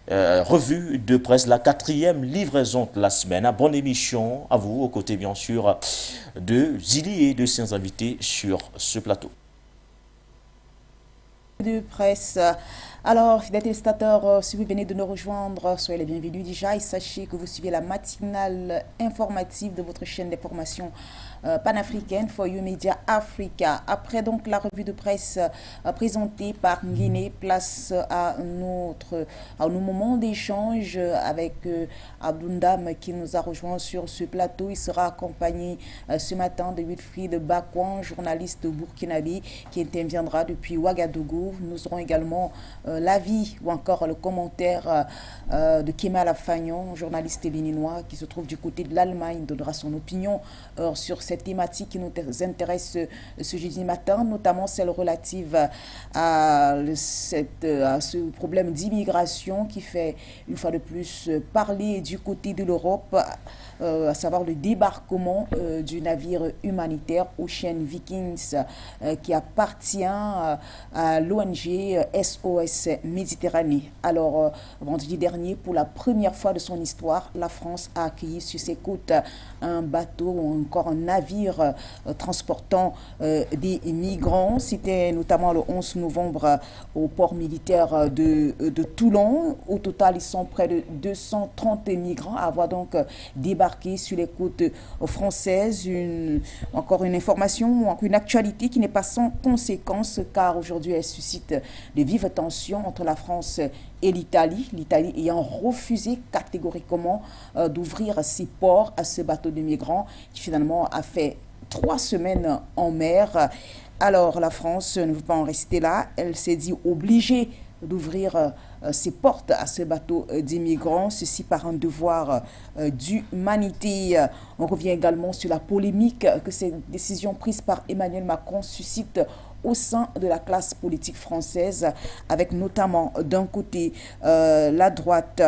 revue de presse, la 4e livraison de la semaine. Bonne émission à vous, aux côtés bien sûr de Zili et de ses invités sur ce plateau. De presse Alors, fidèles téléspectateurs, si vous venez de nous rejoindre, soyez les bienvenus déjà et sachez que vous suivez la matinale informative de votre chaîne d'information panafricaine, For You Media Africa. Après donc la revue de presse présentée par Guinée, place à nos moments d'échange avec Abdoundam qui nous a rejoint sur ce plateau. Il sera accompagné ce matin de Wilfried Bakwan, journaliste burkinabé qui interviendra depuis Ouagadougou. Nous aurons également l'avis ou encore le commentaire de Kemal Afagnon, journaliste béninois qui se trouve du côté de l'Allemagne, donnera son opinion sur cette thématique qui nous intéresse ce jeudi matin, notamment celle relative à ce problème d'immigration qui fait une fois de plus parler du côté de l'Europe, à savoir le débarquement du navire humanitaire Ocean Vikings qui appartient à l'ONG SOS Méditerranée. Alors, vendredi dernier, pour la première fois de son histoire, la France a accueilli sur ses côtes un bateau ou encore un navire transportant des migrants. C'était notamment le 11 novembre au port militaire de Toulon. Au total, ils sont près de 230 migrants à avoir donc débarqué sur les côtes françaises. Encore une information, une actualité qui n'est pas sans conséquence car aujourd'hui elle suscite de vives tensions entre la France et l'Italie. L'Italie ayant refusé catégoriquement d'ouvrir ses ports à ce bateau de migrants qui finalement a fait 3 semaines en mer. Alors la France ne veut pas en rester là. Elle s'est dit obligée d'ouvrir ses portes à ce bateau d'immigrants, ceci par un devoir d'humanité. On revient également sur la polémique que ces décisions prises par Emmanuel Macron suscitent au sein de la classe politique française, avec notamment d'un côté la droite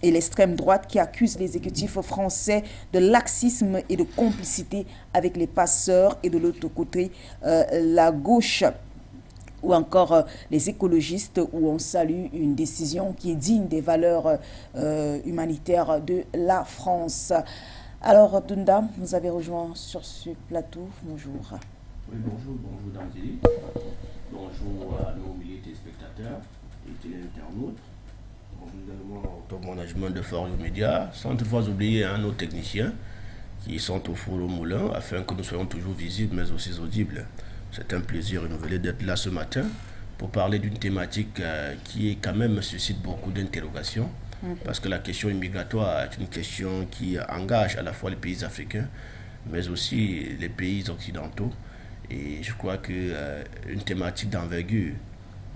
et l'extrême droite qui accusent l'exécutif français de laxisme et de complicité avec les passeurs, et de l'autre côté la gauche ou encore les écologistes, où on salue une décision qui est digne des valeurs humanitaires de la France. Alors, Abdoundam, vous avez rejoint sur ce plateau. Bonjour. Oui, bonjour Danzeli. Bonjour à nos milliers de téléspectateurs et téléinternautes. Bonjour également au top management de For You Media, sans toutefois oublier nos techniciens qui sont au four au moulin afin que nous soyons toujours visibles mais aussi audibles. C'est un plaisir renouvelé d'être là ce matin pour parler d'une thématique qui est quand même suscite beaucoup d'interrogations, parce que la question immigratoire est une question qui engage à la fois les pays africains mais aussi les pays occidentaux. Et je crois qu'une thématique d'envergure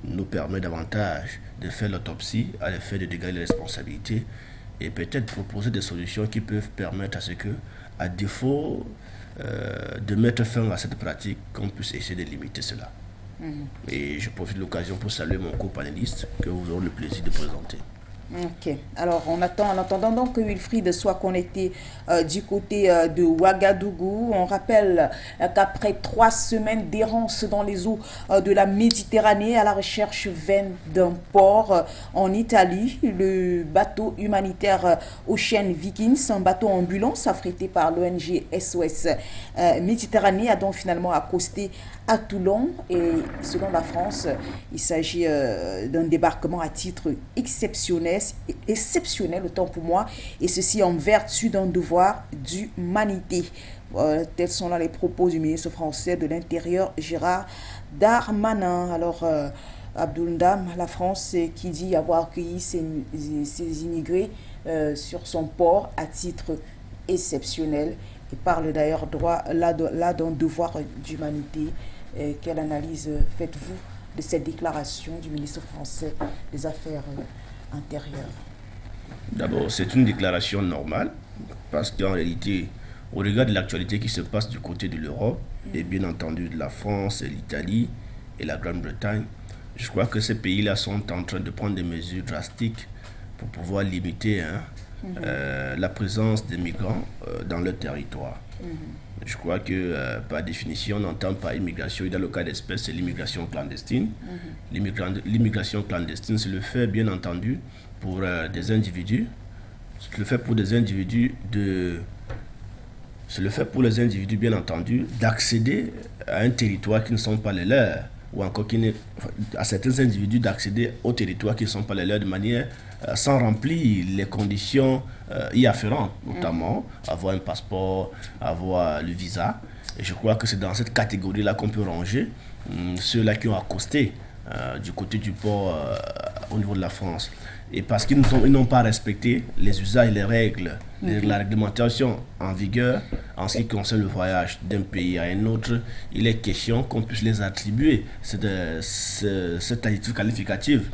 nous permet davantage de faire l'autopsie à l'effet de dégager les responsabilités et peut-être proposer des solutions qui peuvent permettre à ce que, à défaut de mettre fin à cette pratique, qu'on puisse essayer de limiter cela. Et je profite de l'occasion pour saluer mon co-panéliste que vous aurez le plaisir de présenter. Ok, alors en attendant donc que Wilfried soit connecté du côté de Ouagadougou, on rappelle qu'après 3 semaines d'errance dans les eaux de la Méditerranée à la recherche vaine d'un port en Italie, le bateau humanitaire Ocean Vikings, un bateau ambulance affrété par l'ONG SOS Méditerranée, a donc finalement accosté à Toulon. Et selon la France, il s'agit d'un débarquement à titre exceptionnel autant pour moi, et ceci en vertu d'un devoir d'humanité. Tels sont là les propos du ministre français de l'Intérieur, Gérard Darmanin. Alors, Abdoundam, la France qui dit avoir accueilli ces immigrés sur son port à titre exceptionnel, et parle d'ailleurs là d'un devoir d'humanité. Quelle analyse faites-vous de cette déclaration du ministre français des Affaires intérieures? D'abord, c'est une déclaration normale, parce qu'en réalité, au regard de l'actualité qui se passe du côté de l'Europe, et bien entendu de la France, l'Italie et la Grande-Bretagne, je crois que ces pays-là sont en train de prendre des mesures drastiques pour pouvoir limiter la présence des migrants dans leur territoire. Je crois que par définition, on n'entend pas immigration, et dans le cas d'espèce, c'est l'immigration clandestine. L'immigration clandestine, c'est le fait, bien entendu, pour des individus, c'est le fait pour les individus, bien entendu, d'accéder à un territoire qui ne sont pas les leurs, ou encore à certains individus d'accéder aux territoires qui ne sont pas les leurs de manière sans remplir les conditions y afférentes, notamment avoir un passeport, avoir le visa. Et je crois que c'est dans cette catégorie-là qu'on peut ranger ceux-là qui ont accosté du côté du port au niveau de la France. Et parce qu'ils n'ont pas respecté les usages et les règles, la réglementation en vigueur en ce qui concerne le voyage d'un pays à un autre, il est question qu'on puisse les attribuer cette attitude qualificative.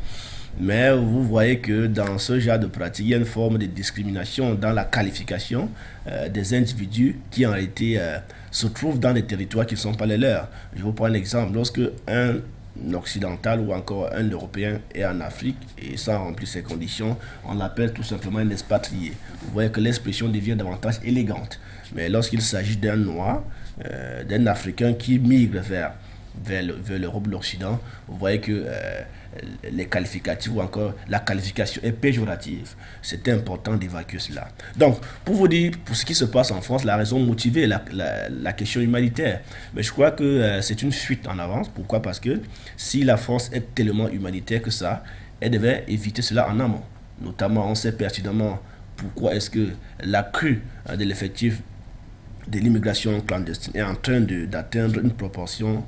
Mais vous voyez que dans ce genre de pratique, il y a une forme de discrimination dans la qualification des individus qui en réalité se trouvent dans des territoires qui ne sont pas les leurs. Je vous prends un exemple. Lorsque un occidental ou encore un Européen est en Afrique et sans remplir ces conditions, on l'appelle tout simplement un expatrié. Vous voyez que l'expression devient davantage élégante. Mais lorsqu'il s'agit d'un Noir, d'un Africain qui migre vers l'Europe de l'Occident, vous voyez que les qualificatifs ou encore la qualification est péjorative. C'est important d'évacuer cela. Donc, pour vous dire, pour ce qui se passe en France, la raison motivée est la question humanitaire. Mais je crois que c'est une fuite en avance. Pourquoi? Parce que si la France est tellement humanitaire que ça, elle devait éviter cela en amont. Notamment, on sait pertinemment pourquoi est-ce que la crue de l'effectif de l'immigration clandestine est en train d'atteindre une proportion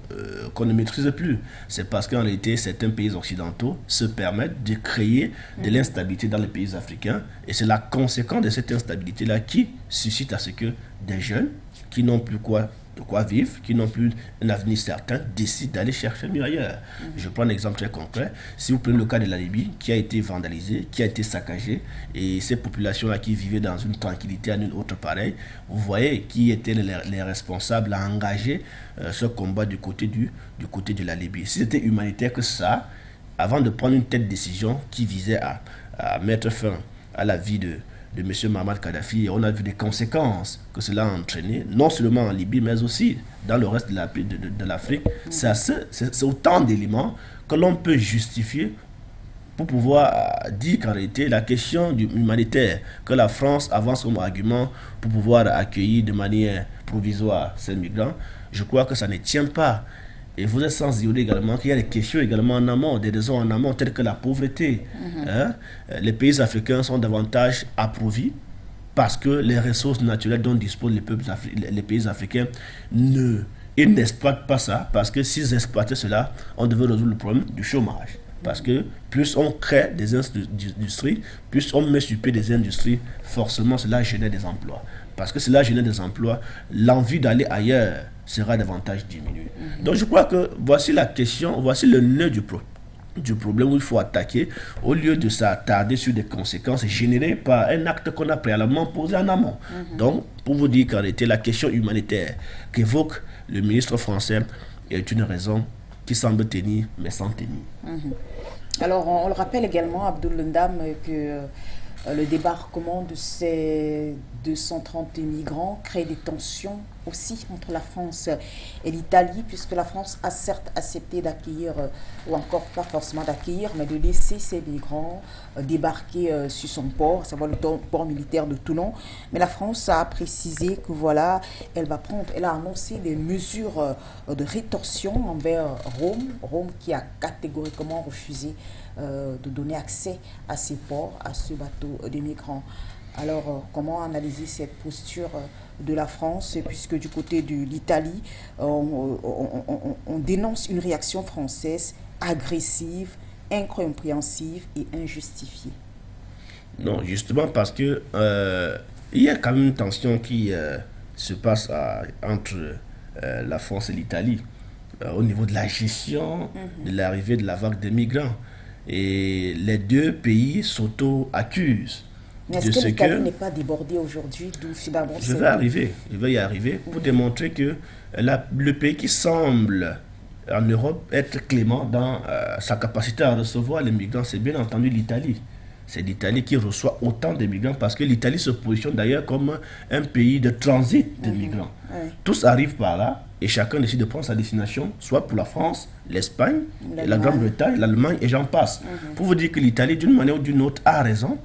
qu'on ne maîtrise plus. C'est parce qu'en réalité, certains pays occidentaux se permettent de créer de l'instabilité dans les pays africains. Et c'est la conséquence de cette instabilité-là qui suscite à ce que des jeunes qui n'ont plus de quoi vivre, qui n'ont plus un avenir certain, décident d'aller chercher mieux ailleurs. Je prends un exemple très concret. Si vous prenez le cas de la Libye, qui a été vandalisée, qui a été saccagée, et ces populations-là qui vivaient dans une tranquillité à une autre pareille, vous voyez qui étaient les responsables à engager ce combat du côté de la Libye. Si c'était humanitaire que ça, avant de prendre une telle décision qui visait à mettre fin à la vie de M. Mohamed Kadhafi, on a vu des conséquences que cela a entraîné, non seulement en Libye, mais aussi dans le reste de l'Afrique. C'est autant d'éléments que l'on peut justifier pour pouvoir dire qu'en réalité, la question humanitaire que la France avance comme argument pour pouvoir accueillir de manière provisoire ces migrants, je crois que ça ne tient pas. Et vous êtes sans ignorer également qu'il y a des questions également en amont, des raisons en amont telles que la pauvreté. Les pays africains sont davantage appauvris parce que les ressources naturelles dont disposent les pays africains ils n'exploitent pas ça, parce que s'ils exploitaient cela, on devait résoudre le problème du chômage. Parce que plus on crée des industries, plus on met sur pied des industries, forcément cela génère des emplois. Parce que cela génère des emplois, l'envie d'aller ailleurs sera davantage diminuée. Donc je crois que voici la question, voici le nœud du problème où il faut attaquer, au lieu de s'attarder sur des conséquences générées par un acte qu'on a préalablement posé en amont. Donc, pour vous dire qu'en réalité, la question humanitaire qu'évoque le ministre français est une raison qui semble tenir, mais sans tenir. Alors, on le rappelle également, Abdoul Ndam, que le débarquement de ces 230 migrants crée des tensions aussi entre la France et l'Italie, puisque la France a certes accepté d'accueillir, ou encore pas forcément d'accueillir, mais de laisser ces migrants débarquer sur son port, à savoir le port militaire de Toulon. Mais la France a précisé que voilà, elle a annoncé des mesures de rétorsion envers Rome qui a catégoriquement refusé de donner accès à ces ports, à ce bateau de migrants. Alors, comment analyser cette posture de la France, puisque du côté de l'Italie, on dénonce une réaction française agressive, incompréhensive et injustifiée? Non, justement parce que il y a quand même une tension qui se passe entre la France et l'Italie au niveau de la gestion de l'arrivée de la vague de migrants. Et les deux pays s'auto-accusent. Mais est-ce que l'Italie n'est pas débordée aujourd'hui? Je vais y arriver pour démontrer que le pays qui semble en Europe être clément dans sa capacité à recevoir les migrants, c'est bien entendu l'Italie. C'est l'Italie qui reçoit autant de migrants parce que l'Italie se positionne d'ailleurs comme un pays de transit de migrants. Tous arrivent par là et chacun décide de prendre sa destination, soit pour la France, l'Espagne, la Grande-Bretagne, l'Allemagne et j'en passe. Pour vous dire que l'Italie, d'une manière ou d'une autre, a raison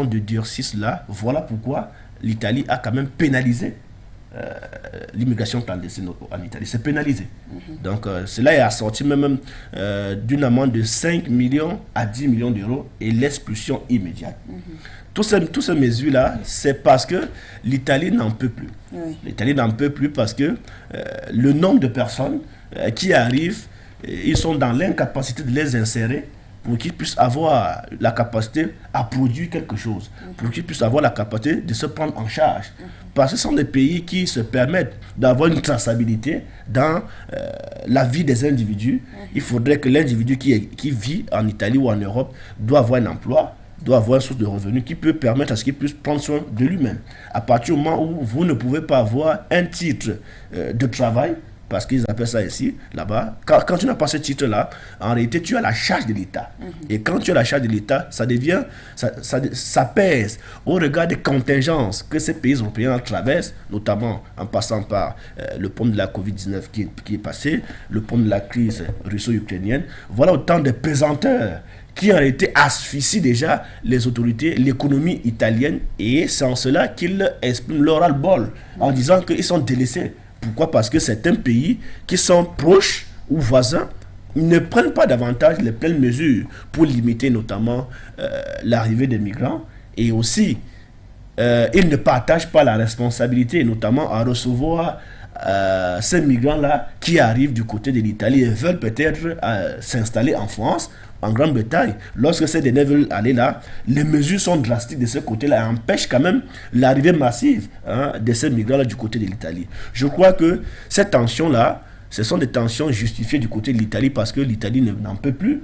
de durcir cela. Voilà pourquoi l'Italie a quand même pénalisé l'immigration clandestine en Italie. C'est pénalisé. Donc cela est assorti même d'une amende de 5 millions à 10 millions d'euros et l'expulsion immédiate. Toutes ces mesures-là, c'est parce que l'Italie n'en peut plus. L'Italie n'en peut plus parce que le nombre de personnes qui arrivent, ils sont dans l'incapacité de les insérer pour qu'ils puissent avoir la capacité à produire quelque chose, pour qu'ils puissent avoir la capacité de se prendre en charge. Parce que ce sont des pays qui se permettent d'avoir une traçabilité dans la vie des individus. Il faudrait que l'individu qui vit en Italie ou en Europe doit avoir un emploi, doit avoir une source de revenus qui peut permettre à ce qu'il puisse prendre soin de lui-même. À partir du moment où vous ne pouvez pas avoir un titre de travail, parce qu'ils appellent ça ici, là-bas, quand tu n'as pas ce titre-là, en réalité, tu as la charge de l'État. Et quand tu as la charge de l'État, ça pèse au regard des contingences que ces pays européens traversent, notamment en passant par le problème de la Covid-19 qui est passé, le problème de la crise russo-ukrainienne. Voilà autant de pesanteurs qui en réalité asphyxient déjà les autorités, l'économie italienne, et c'est en cela qu'ils expriment leur ras-le-bol en disant qu'ils sont délaissés. Pourquoi? Parce que certains pays qui sont proches ou voisins ne prennent pas davantage les pleines mesures pour limiter notamment l'arrivée des migrants, et aussi ils ne partagent pas la responsabilité notamment à recevoir ces migrants-là qui arrivent du côté de l'Italie et veulent peut-être s'installer en France, en Grande-Bretagne. Lorsque ces derniers veulent aller là, les mesures sont drastiques de ce côté-là et empêchent quand même l'arrivée massive de ces migrants-là du côté de l'Italie. Je crois que cette tension-là, ce sont des tensions justifiées du côté de l'Italie parce que l'Italie n'en peut plus.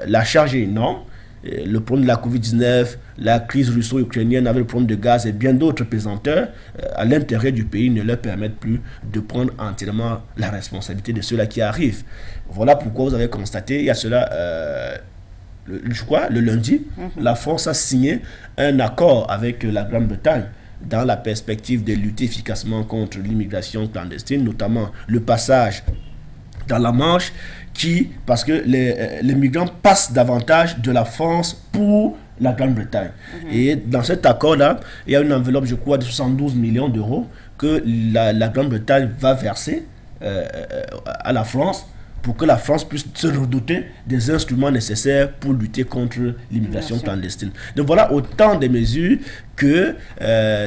La charge est énorme. Le problème de la Covid-19, la crise russo-ukrainienne avec le problème de gaz et bien d'autres pesanteurs à l'intérieur du pays ne leur permettent plus de prendre entièrement la responsabilité de ceux-là qui arrivent. Voilà pourquoi vous avez constaté, il y a cela, le lundi, la France a signé un accord avec la Grande-Bretagne dans la perspective de lutter efficacement contre l'immigration clandestine, notamment le passage dans la Manche, parce que les migrants passent davantage de la France pour la Grande-Bretagne. Et dans cet accord-là, il y a une enveloppe, je crois, de 72 millions d'euros que la Grande-Bretagne va verser à la France pour que la France puisse se redoter des instruments nécessaires pour lutter contre l'immigration clandestine. Donc voilà autant de mesures que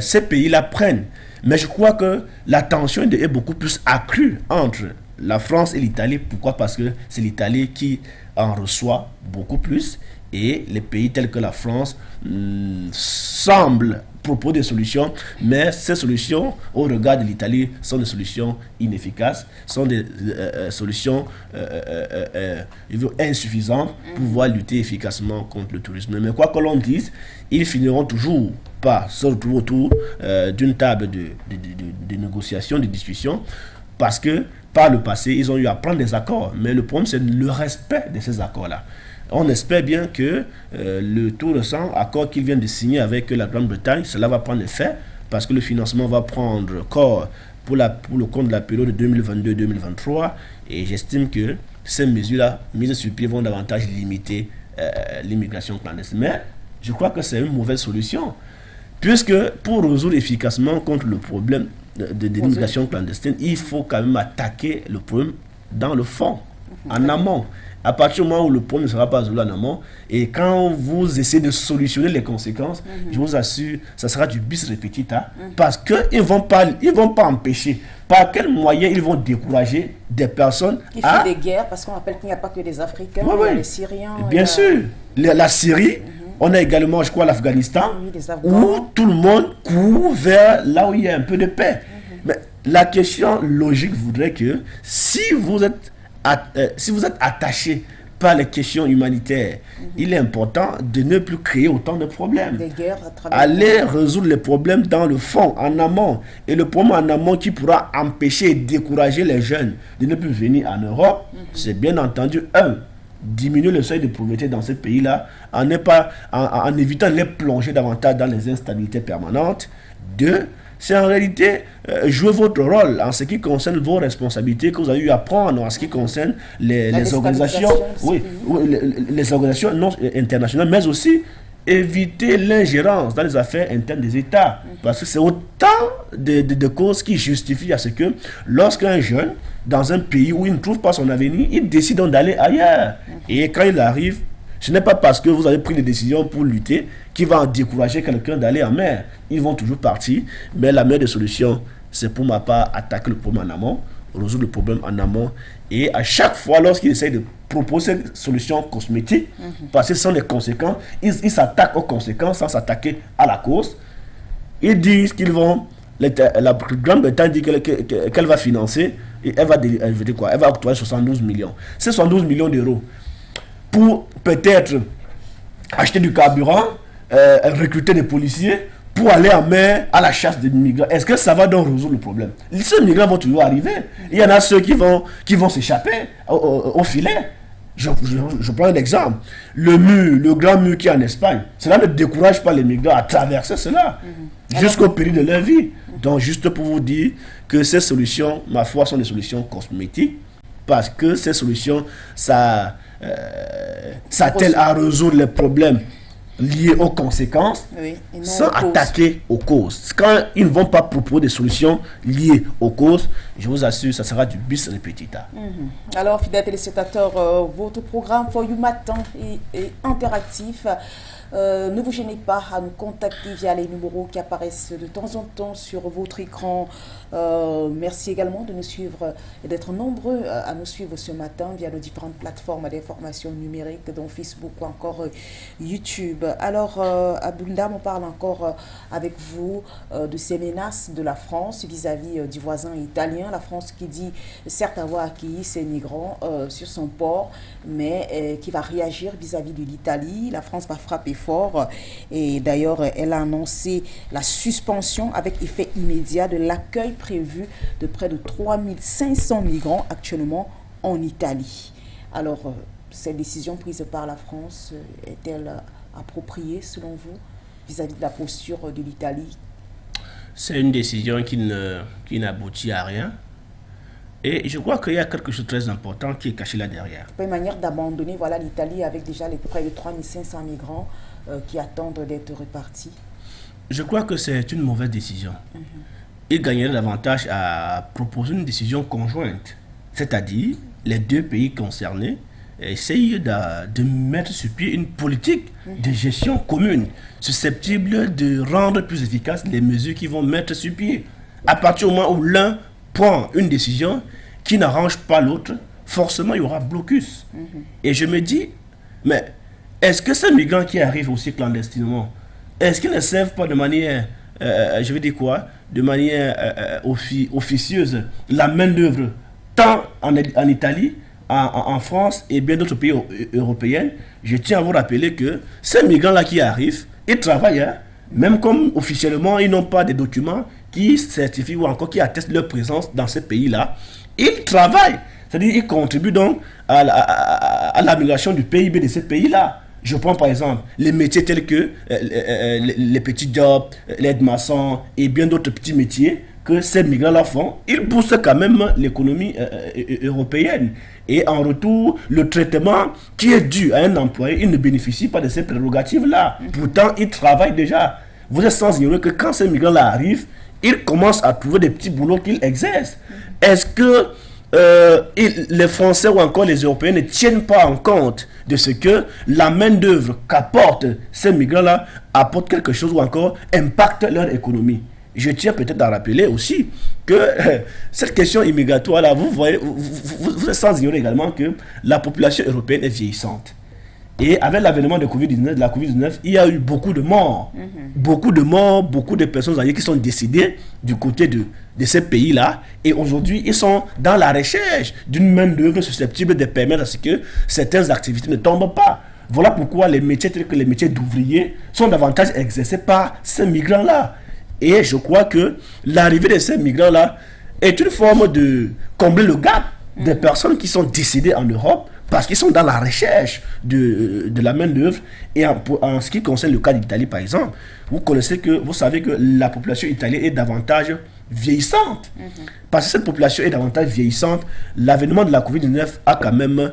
ces pays-là prennent. Mais je crois que la tension est beaucoup plus accrue entre la France et l'Italie. Pourquoi? Parce que c'est l'Italie qui en reçoit beaucoup plus et les pays tels que la France semblent proposer des solutions, mais ces solutions, au regard de l'Italie, sont des solutions inefficaces, sont des solutions insuffisantes pour pouvoir lutter efficacement contre le tourisme. Mais quoi que l'on dise, ils finiront toujours par se retrouver autour d'une table de négociation, de discussion, parce que par le passé, ils ont eu à prendre des accords, mais le problème, c'est le respect de ces accords-là. On espère bien que le tout récent accord qu'ils viennent de signer avec la Grande-Bretagne, cela va prendre effet, parce que le financement va prendre corps pour le compte de la période 2022-2023, et j'estime que ces mesures-là, mises sur pied, vont davantage limiter l'immigration clandestine. Mais je crois que c'est une mauvaise solution, puisque pour résoudre efficacement contre le problème de l'immigration clandestine, il faut quand même attaquer le problème dans le fond, en amont. À partir du moment où le problème ne sera pas résolu en amont, et quand vous essayez de solutionner les conséquences, je vous assure, ça sera du bis repetita, parce qu'ils ne vont pas empêcher. Par quels moyens ils vont décourager des personnes qui font des guerres, parce qu'on rappelle qu'il n'y a pas que des Africains, il y a les Syriens. Bien sûr, la Syrie, on a également, je crois, l'Afghanistan, où tout le monde court vers là où il y a un peu de paix. Mais la question logique voudrait que si vous êtes attaché par les questions humanitaires, il est important de ne plus créer autant de problèmes. Des guerres à travers aller résoudre les problèmes dans le fond, en amont. Et le problème en amont qui pourra empêcher et décourager les jeunes de ne plus venir en Europe, c'est bien entendu, diminuer le seuil de pauvreté dans ce pays-là, en évitant de les plonger davantage dans les instabilités permanentes. 2, c'est en réalité jouer votre rôle en ce qui concerne vos responsabilités que vous avez eu à prendre en ce qui concerne les organisations, les organisations non internationales, mais aussi éviter l'ingérence dans les affaires internes des États. Parce que c'est autant de causes qui justifient à ce que lorsqu'un jeune, dans un pays où il ne trouve pas son avenir, il décide donc d'aller ailleurs. Et quand il arrive, ce n'est pas parce que vous avez pris des décisions pour lutter qu'il va en décourager quelqu'un d'aller en mer. Ils vont toujours partir, mais la meilleure des solutions, c'est pour ma part attaquer le problème en amont, résoudre le problème en amont. Et à chaque fois, lorsqu'ils essayent de proposer des solutions cosmétiques, parce que ce sont les conséquences, ils s'attaquent aux conséquences sans s'attaquer à la cause. Ils disent qu'ils vont, la Grande-Bretagne dit qu'elle va financer, et elle va octroyer 72 millions. C'est 72 millions d'euros pour peut-être acheter du carburant, recruter des policiers, pour aller en mer à la chasse des migrants. Est-ce que ça va donc résoudre le problème? Ces migrants vont toujours arriver. Il y en a ceux qui vont s'échapper au filet. Je prends un exemple. Le grand mur qui est en Espagne, cela ne décourage pas les migrants à traverser cela jusqu'au péril de leur vie. Donc, juste pour vous dire que ces solutions, ma foi, sont des solutions cosmétiques, parce que ces solutions, ça t'aide à résoudre les problèmes liés aux conséquences, sans attaquer aux causes. Quand ils ne vont pas proposer des solutions liées aux causes, je vous assure, ça sera du bis repetita. Alors, fidèles téléspectateurs, votre programme For You Matin est interactif. Ne vous gênez pas à nous contacter via les numéros qui apparaissent de temps en temps sur votre écran. Merci également de nous suivre et d'être nombreux à nous suivre ce matin via nos différentes plateformes d'information numérique, dont Facebook ou encore YouTube. Alors, Abundam, on parle encore avec vous de ces menaces de la France vis-à-vis du voisin italien. La France qui dit certes avoir accueilli ces migrants sur son port, mais qui va réagir vis-à-vis de l'Italie. La France va frapper fort et d'ailleurs elle a annoncé la suspension avec effet immédiat de l'accueil prévu de près de 3500 migrants actuellement en Italie. Alors cette décision prise par la France est-elle appropriée selon vous vis-à-vis de la posture de l'Italie? C'est une décision qui n'aboutit à rien. Et je crois qu'il y a quelque chose de très important qui est caché là derrière. Une manière d'abandonner l'Italie avec déjà les près de 3500 migrants qui attendent d'être répartis. Je crois que c'est une mauvaise décision. Il gagnerait davantage à proposer une décision conjointe. C'est-à-dire, les deux pays concernés essayent de mettre sur pied une politique de gestion commune, susceptible de rendre plus efficaces les mesures qu'ils vont mettre sur pied. À partir du moment où l'un prend une décision qui n'arrange pas l'autre, forcément il y aura blocus. Et je me dis, mais est-ce que ces migrants qui arrivent aussi clandestinement, est-ce qu'ils ne servent pas de manière, de manière officieuse la main-d'œuvre, tant en Italie, en France et bien d'autres pays européens? Je tiens à vous rappeler que ces migrants-là qui arrivent, ils travaillent, même comme officiellement ils n'ont pas de documents qui certifient ou encore qui attestent leur présence dans ces pays-là, ils travaillent. C'est-à-dire qu'ils contribuent donc à l'amélioration du PIB de ces pays-là. Je prends par exemple les métiers tels que les petits jobs, l'aide-maçon et bien d'autres petits métiers que ces migrants-là font. Ils boostent quand même l'économie européenne. Et en retour, le traitement qui est dû à un employé, il ne bénéficie pas de ces prérogatives-là. Pourtant, ils travaillent déjà. Vous êtes sans ignorer que quand ces migrants-là arrivent, ils commencent à trouver des petits boulots qu'ils exercent. Est-ce que les Français ou encore les Européens ne tiennent pas en compte de ce que la main-d'œuvre qu'apportent ces migrants-là apporte quelque chose ou encore impacte leur économie? Je tiens peut-être à rappeler aussi que cette question immigratoire-là, vous voyez, vous êtes sans ignorer également que la population européenne est vieillissante. Et avec l'avènement de la COVID-19, il y a eu beaucoup de morts. Beaucoup de personnes âgées qui sont décédées du côté de ces pays-là. Et aujourd'hui, ils sont dans la recherche d'une main-d'œuvre susceptible de permettre à ce que certaines activités ne tombent pas. Voilà pourquoi les métiers tels que les métiers d'ouvriers sont davantage exercés par ces migrants-là. Et je crois que l'arrivée de ces migrants-là est une forme de combler le gap des personnes qui sont décédées en Europe parce qu'ils sont dans la recherche de la main-d'œuvre. Et en ce qui concerne le cas d'Italie, par exemple, vous savez que la population italienne est davantage vieillissante. Parce que cette population est davantage vieillissante, l'avènement de la COVID-19 a quand même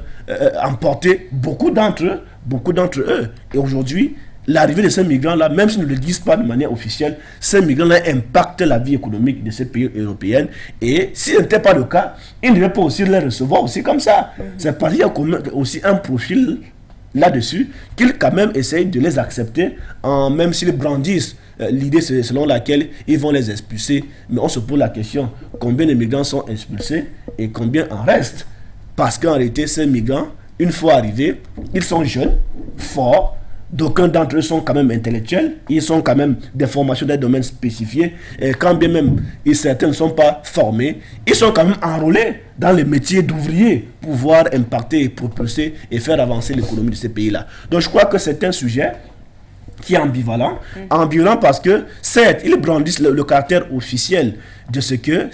emporté beaucoup d'entre eux. Et aujourd'hui, l'arrivée de ces migrants-là, même s'ils ne le disent pas de manière officielle, ces migrants-là impactent la vie économique de ces pays européens. Et si ce n'était pas le cas, ils ne devaient pas aussi les recevoir aussi comme ça. C'est parce qu'il y a aussi un profil là-dessus qu'ils quand même essayent de les accepter, même s'ils brandissent l'idée selon laquelle ils vont les expulser. Mais on se pose la question, combien de migrants sont expulsés et combien en restent? Parce qu'en réalité, ces migrants, une fois arrivés, ils sont jeunes, forts. D'aucuns d'entre eux sont quand même intellectuels, ils sont quand même des formations dans des domaines spécifiés, et quand bien même certains ne sont pas formés, ils sont quand même enrôlés dans les métiers d'ouvriers pour pouvoir impacter, propulser et faire avancer l'économie de ces pays-là. Donc je crois que c'est un sujet qui est ambivalent. Ambivalent parce que, certes, ils brandissent le caractère officiel de ce que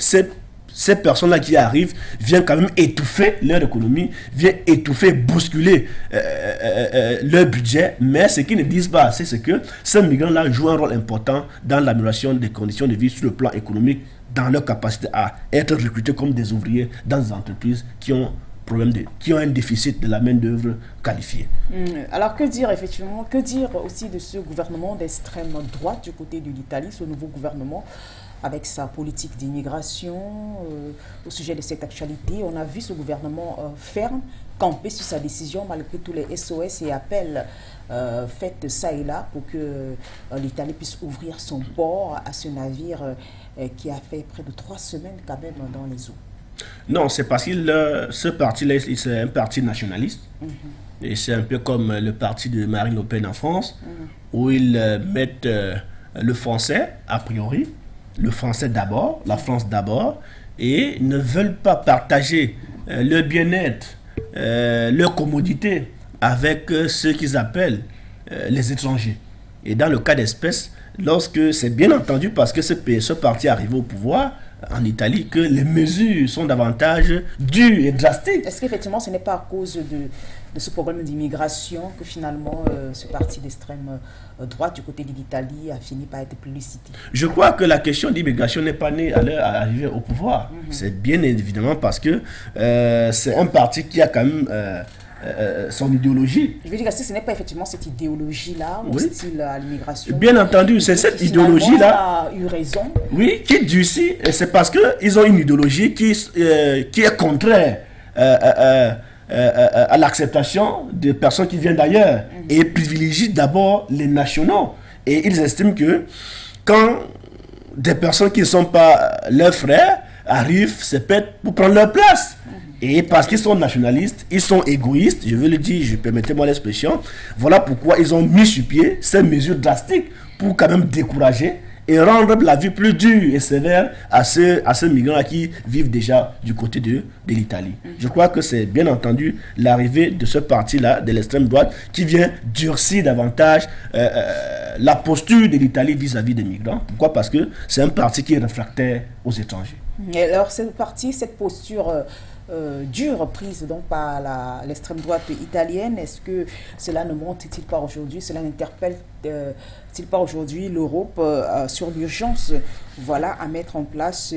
ces personnes-là qui arrivent viennent quand même étouffer leur économie, viennent étouffer, bousculer leur budget, mais ce qu'ils ne disent pas assez, c'est que ces migrants-là jouent un rôle important dans l'amélioration des conditions de vie sur le plan économique, dans leur capacité à être recrutés comme des ouvriers dans des entreprises qui ont un déficit de la main-d'œuvre qualifiée. Alors que dire effectivement, que dire aussi de ce gouvernement d'extrême droite du côté de l'Italie, ce nouveau gouvernement avec sa politique d'immigration, au sujet de cette actualité? On a vu ce gouvernement ferme, camper sur sa décision malgré tous les SOS et appels faits ça et là pour que l'Italie puisse ouvrir son port à ce navire qui a fait près de 3 semaines quand même dans les eaux. Non, c'est parce que ce parti-là, c'est un parti nationaliste. Et c'est un peu comme le parti de Marine Le Pen en France, où ils mettent le français, a priori, le français d'abord, la France d'abord, et ne veulent pas partager leur bien-être, leur commodité avec ceux qu'ils appellent les étrangers. Et dans le cas d'espèce, lorsque c'est bien entendu parce que ce parti arrive au pouvoir en Italie, que les mesures sont davantage dures et drastiques. Est-ce qu'effectivement ce n'est pas à cause de ce problème d'immigration que finalement ce parti d'extrême droite du côté de l'Italie a fini par être plébiscité? Je crois que la question d'immigration n'est pas née à leur arrivée au pouvoir. C'est bien évidemment parce que c'est un parti qui a quand même son idéologie. Je veux dire que ce n'est pas effectivement cette idéologie-là, hostile à l'immigration. Bien entendu, c'est cette idéologie-là. A eu raison. Oui, qui durcit, et c'est parce qu'ils ont une idéologie qui est contraire à l'acceptation des personnes qui viennent d'ailleurs et privilégient d'abord les nationaux. Et ils estiment que quand des personnes qui ne sont pas leurs frères arrivent, c'est peut-être pour prendre leur place. Et parce qu'ils sont nationalistes, ils sont égoïstes, je veux le dire, permettez-moi l'expression, voilà pourquoi ils ont mis sur pied ces mesures drastiques pour quand même décourager et rendre la vie plus dure et sévère à ces migrants qui vivent déjà du côté de l'Italie. Je crois que c'est bien entendu l'arrivée de ce parti-là, de l'extrême droite, qui vient durcir davantage la posture de l'Italie vis-à-vis des migrants. Pourquoi? Parce que c'est un parti qui est réfractaire aux étrangers. Et alors cette posture dure prise donc par l'extrême droite italienne, est-ce que cela ne montre-t-il pas aujourd'hui, cela n'interpelle-t-il pas aujourd'hui l'Europe sur l'urgence à mettre en place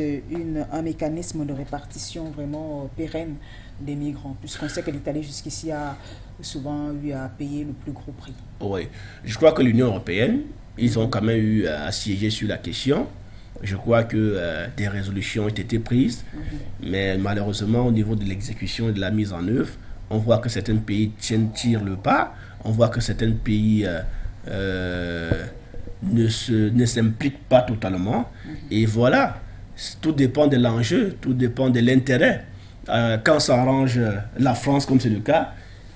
un mécanisme de répartition vraiment pérenne des migrants, puisqu'on sait que l'Italie jusqu'ici a souvent eu à payer le plus gros prix? Oui, je crois que l'Union européenne, ils ont quand même eu à siéger sur la question. Je crois que des résolutions ont été prises, mais malheureusement, au niveau de l'exécution et de la mise en œuvre, on voit que certains pays tirent le pas, on voit que certains pays ne s'impliquent pas totalement. Et voilà, tout dépend de l'enjeu, tout dépend de l'intérêt. Quand ça arrange la France, comme c'est le cas,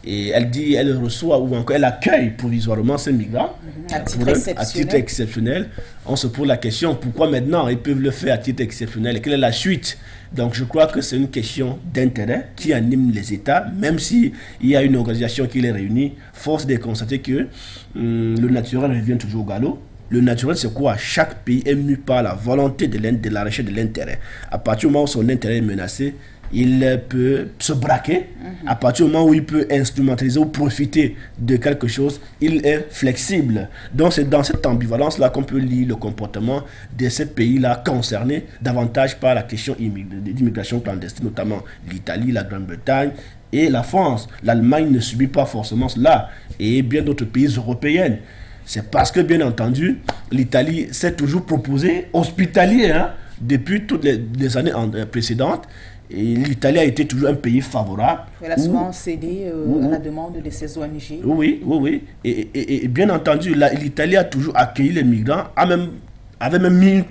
et elle reçoit ou encore elle accueille provisoirement ces migrants à titre exceptionnel. On se pose la question, pourquoi maintenant ils peuvent le faire à titre exceptionnel et quelle est la suite? Donc je crois que c'est une question d'intérêt qui anime les États, même s'il y a une organisation qui les réunit. Force de constater que le naturel revient toujours au galop. Le naturel, c'est quoi? Chaque pays est mu par la volonté de la recherche de l'intérêt. À partir du moment où son intérêt est menacé, il peut se braquer. À partir du moment où il peut instrumentaliser ou profiter de quelque chose, il est flexible. Donc c'est dans cette ambivalence-là qu'on peut lire le comportement de ces pays-là concernés davantage par la question d'immigration clandestine, notamment l'Italie, la Grande-Bretagne et la France. L'Allemagne ne subit pas forcément cela, et bien d'autres pays européens. C'est parce que, bien entendu, l'Italie s'est toujours proposée hospitalier depuis toutes les années précédentes. Et l'Italie a été toujours un pays favorable. Elle a souvent cédé à la demande de ces ONG. Oui. Et bien entendu, l'Italie a toujours accueilli les migrants, avait même mis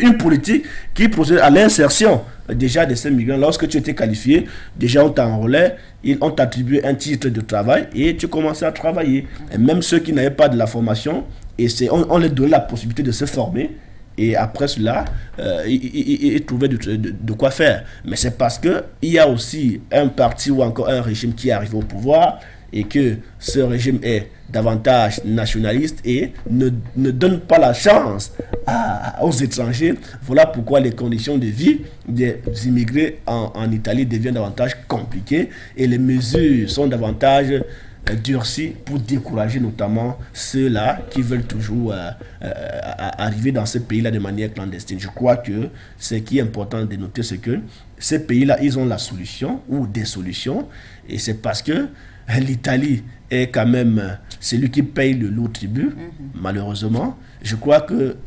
une politique qui procède à l'insertion déjà de ces migrants. Lorsque tu étais qualifié, déjà on t'enrôlait, on t'attribuait un titre de travail et tu commençais à travailler. Et même ceux qui n'avaient pas de la formation, on leur donnait la possibilité de se former. Et après cela, ils trouvaient de quoi faire. Mais c'est parce qu'il y a aussi un parti ou encore un régime qui arrive au pouvoir et que ce régime est davantage nationaliste et ne donne pas la chance aux étrangers. Voilà pourquoi les conditions de vie des immigrés en Italie deviennent davantage compliquées et les mesures sont davantage durci pour décourager notamment ceux-là qui veulent toujours arriver dans ce pays-là de manière clandestine. Je crois que ce qui est important de noter, c'est que ces pays-là, ils ont la solution ou des solutions, et c'est parce que l'Italie est quand même celui qui paye le lourd tribut, malheureusement. Je crois que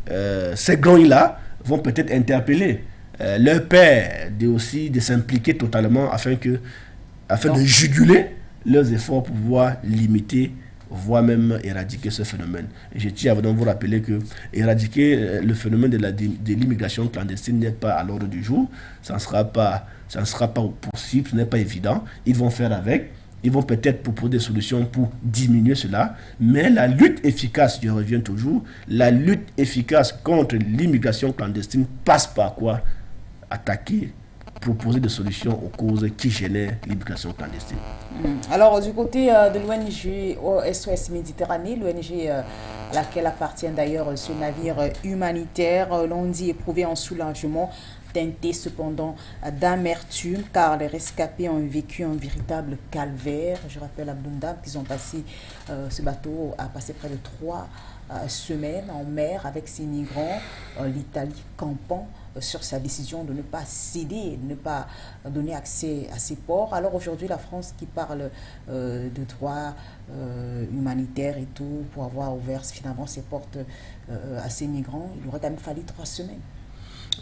ces grands-là vont peut-être interpeller leur père de s'impliquer totalement afin de juguler leurs efforts pour pouvoir limiter, voire même éradiquer ce phénomène. Je tiens à vous rappeler que éradiquer le phénomène de l'immigration clandestine n'est pas à l'ordre du jour. Ça ne sera pas possible, ce n'est pas évident. Ils vont faire avec. Ils vont peut-être proposer des solutions pour diminuer cela. Mais la lutte efficace, je reviens toujours, la lutte efficace contre l'immigration clandestine passe par quoi? Attaquer, proposer des solutions aux causes qui génèrent l'immigration clandestine. Alors, du côté de l'ONG SOS Méditerranée, l'ONG à laquelle appartient d'ailleurs ce navire humanitaire, l'on dit éprouvé en soulagement, teinté cependant d'amertume, car les rescapés ont vécu un véritable calvaire. Je rappelle à Blunda qu'ils ont passé, ce bateau a passé près de 3 semaines en mer avec ces migrants, l'Italie campant sur sa décision de ne pas céder, de ne pas donner accès à ces ports. Alors aujourd'hui, la France qui parle de droits humanitaires et tout, pour avoir ouvert finalement ses portes à ces migrants, il aurait quand même fallu 3 semaines.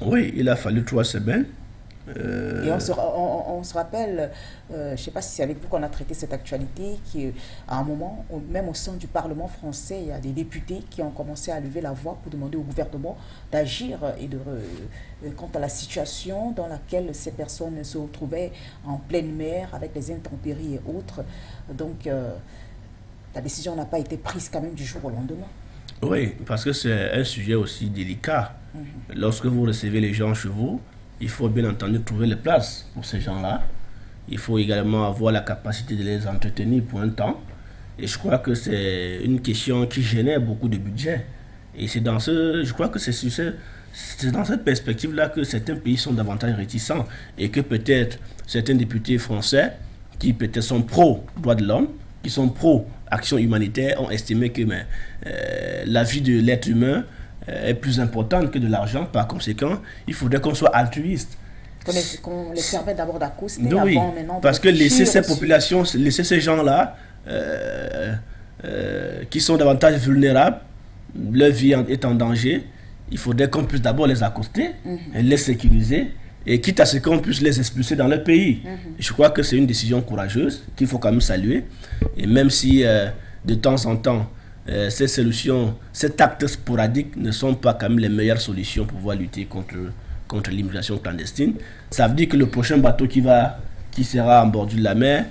Oui, il a fallu 3 semaines. Et on se rappelle, je ne sais pas si c'est avec vous qu'on a traité cette actualité, qu'à un moment, même au sein du Parlement français, il y a des députés qui ont commencé à lever la voix pour demander au gouvernement d'agir quant à la situation dans laquelle ces personnes se retrouvaient en pleine mer avec les intempéries et autres. Donc, la décision n'a pas été prise quand même du jour au lendemain. Oui, parce que c'est un sujet aussi délicat. Lorsque vous recevez les gens chez vous, il faut bien entendu trouver les places pour ces gens-là. Il faut également avoir la capacité de les entretenir pour un temps. Et je crois que c'est une question qui génère beaucoup de budget. Et je crois que c'est dans cette perspective-là que certains pays sont davantage réticents et que peut-être certains députés français qui peut-être sont pro-droits de l'homme, qui sont pro-action humanitaire, ont estimé que la vie de l'être humain est plus importante que de l'argent. Par conséquent, il faudrait qu'on soit altruiste. Qu'on les permette d'abord d'accoster oui, avant maintenant. Parce que laisser ces populations, laisser ces gens-là qui sont davantage vulnérables, leur vie est en danger, il faudrait qu'on puisse d'abord les accoster, les sécuriser, et quitte à ce qu'on puisse les expulser dans leur pays. Je crois que c'est une décision courageuse qu'il faut quand même saluer. Et même si de temps en temps, ces solutions, ces actes sporadiques ne sont pas quand même les meilleures solutions pour pouvoir lutter contre l'immigration clandestine. Ça veut dire que le prochain bateau qui sera en bordure de la mer,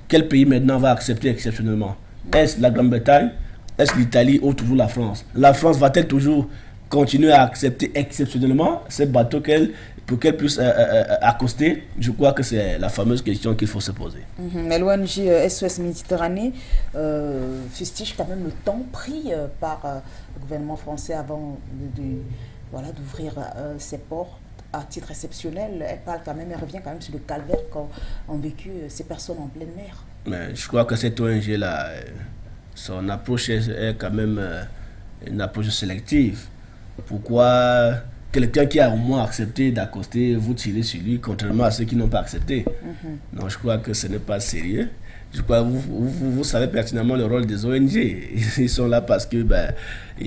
quel pays maintenant va accepter exceptionnellement? Est-ce la Grande-Bretagne? Est-ce l'Italie ou toujours la France? La France va-t-elle toujours continuer à accepter exceptionnellement ces bateaux pour qu'elle puisse accoster? Je crois que c'est la fameuse question qu'il faut se poser. Mais l'ONG SOS Méditerranée fustige quand même le temps pris par le gouvernement français avant d'ouvrir ses ports à titre exceptionnel. Elle parle quand même, elle revient quand même sur le calvaire qu'ont vécu ces personnes en pleine mer. Mais je crois que cette ONG-là, son approche est quand même une approche sélective. Pourquoi quelqu'un qui a au moins accepté d'accoster, vous tirez sur lui, contrairement à ceux qui n'ont pas accepté? Non, je crois que ce n'est pas sérieux. Je crois que vous savez pertinemment le rôle des ONG. Ils sont là parce que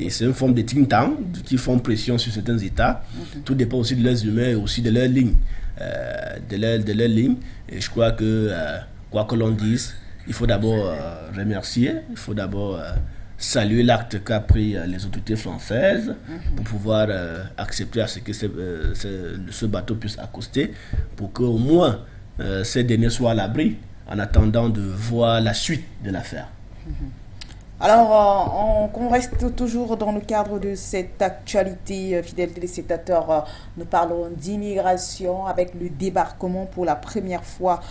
c'est une forme de think tank qui font pression sur certains États. Tout dépend aussi de leurs humains et aussi de leur ligne. De leur ligne. Et je crois que, quoi que l'on dise, il faut d'abord remercier, il faut d'abord saluer l'acte qu'a pris les autorités françaises pour pouvoir accepter à ce que ce bateau puisse accoster, pour qu'au moins ces derniers soient à l'abri en attendant de voir la suite de l'affaire. Alors, on reste toujours dans le cadre de cette actualité, fidèles téléspectateurs. Nous parlons d'immigration avec le débarquement pour la première fois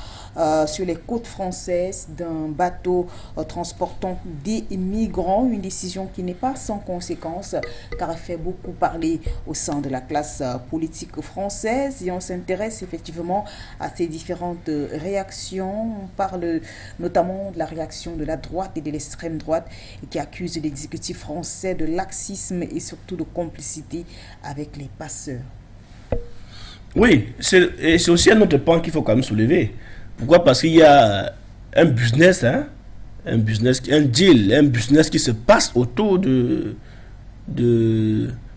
sur les côtes françaises d'un bateau transportant des migrants. Une décision qui n'est pas sans conséquence car elle fait beaucoup parler au sein de la classe politique française. Et on s'intéresse effectivement à ces différentes réactions. On parle notamment de la réaction de la droite et de l'extrême droite qui accuse l'exécutif français de laxisme et surtout de complicité avec les passeurs. Oui, c'est aussi un autre point qu'il faut quand même soulever. Pourquoi? Parce qu'il y a un business, un deal, un business qui se passe autour de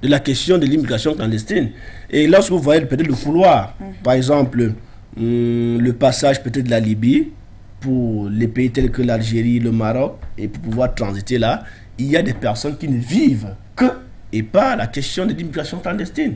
la question de l'immigration clandestine. Et lorsque vous voyez peut-être le couloir, par exemple, le passage peut-être de la Libye, pour les pays tels que l'Algérie, le Maroc, et pour pouvoir transiter là, il y a des personnes qui ne vivent que et pas la question de l'immigration clandestine.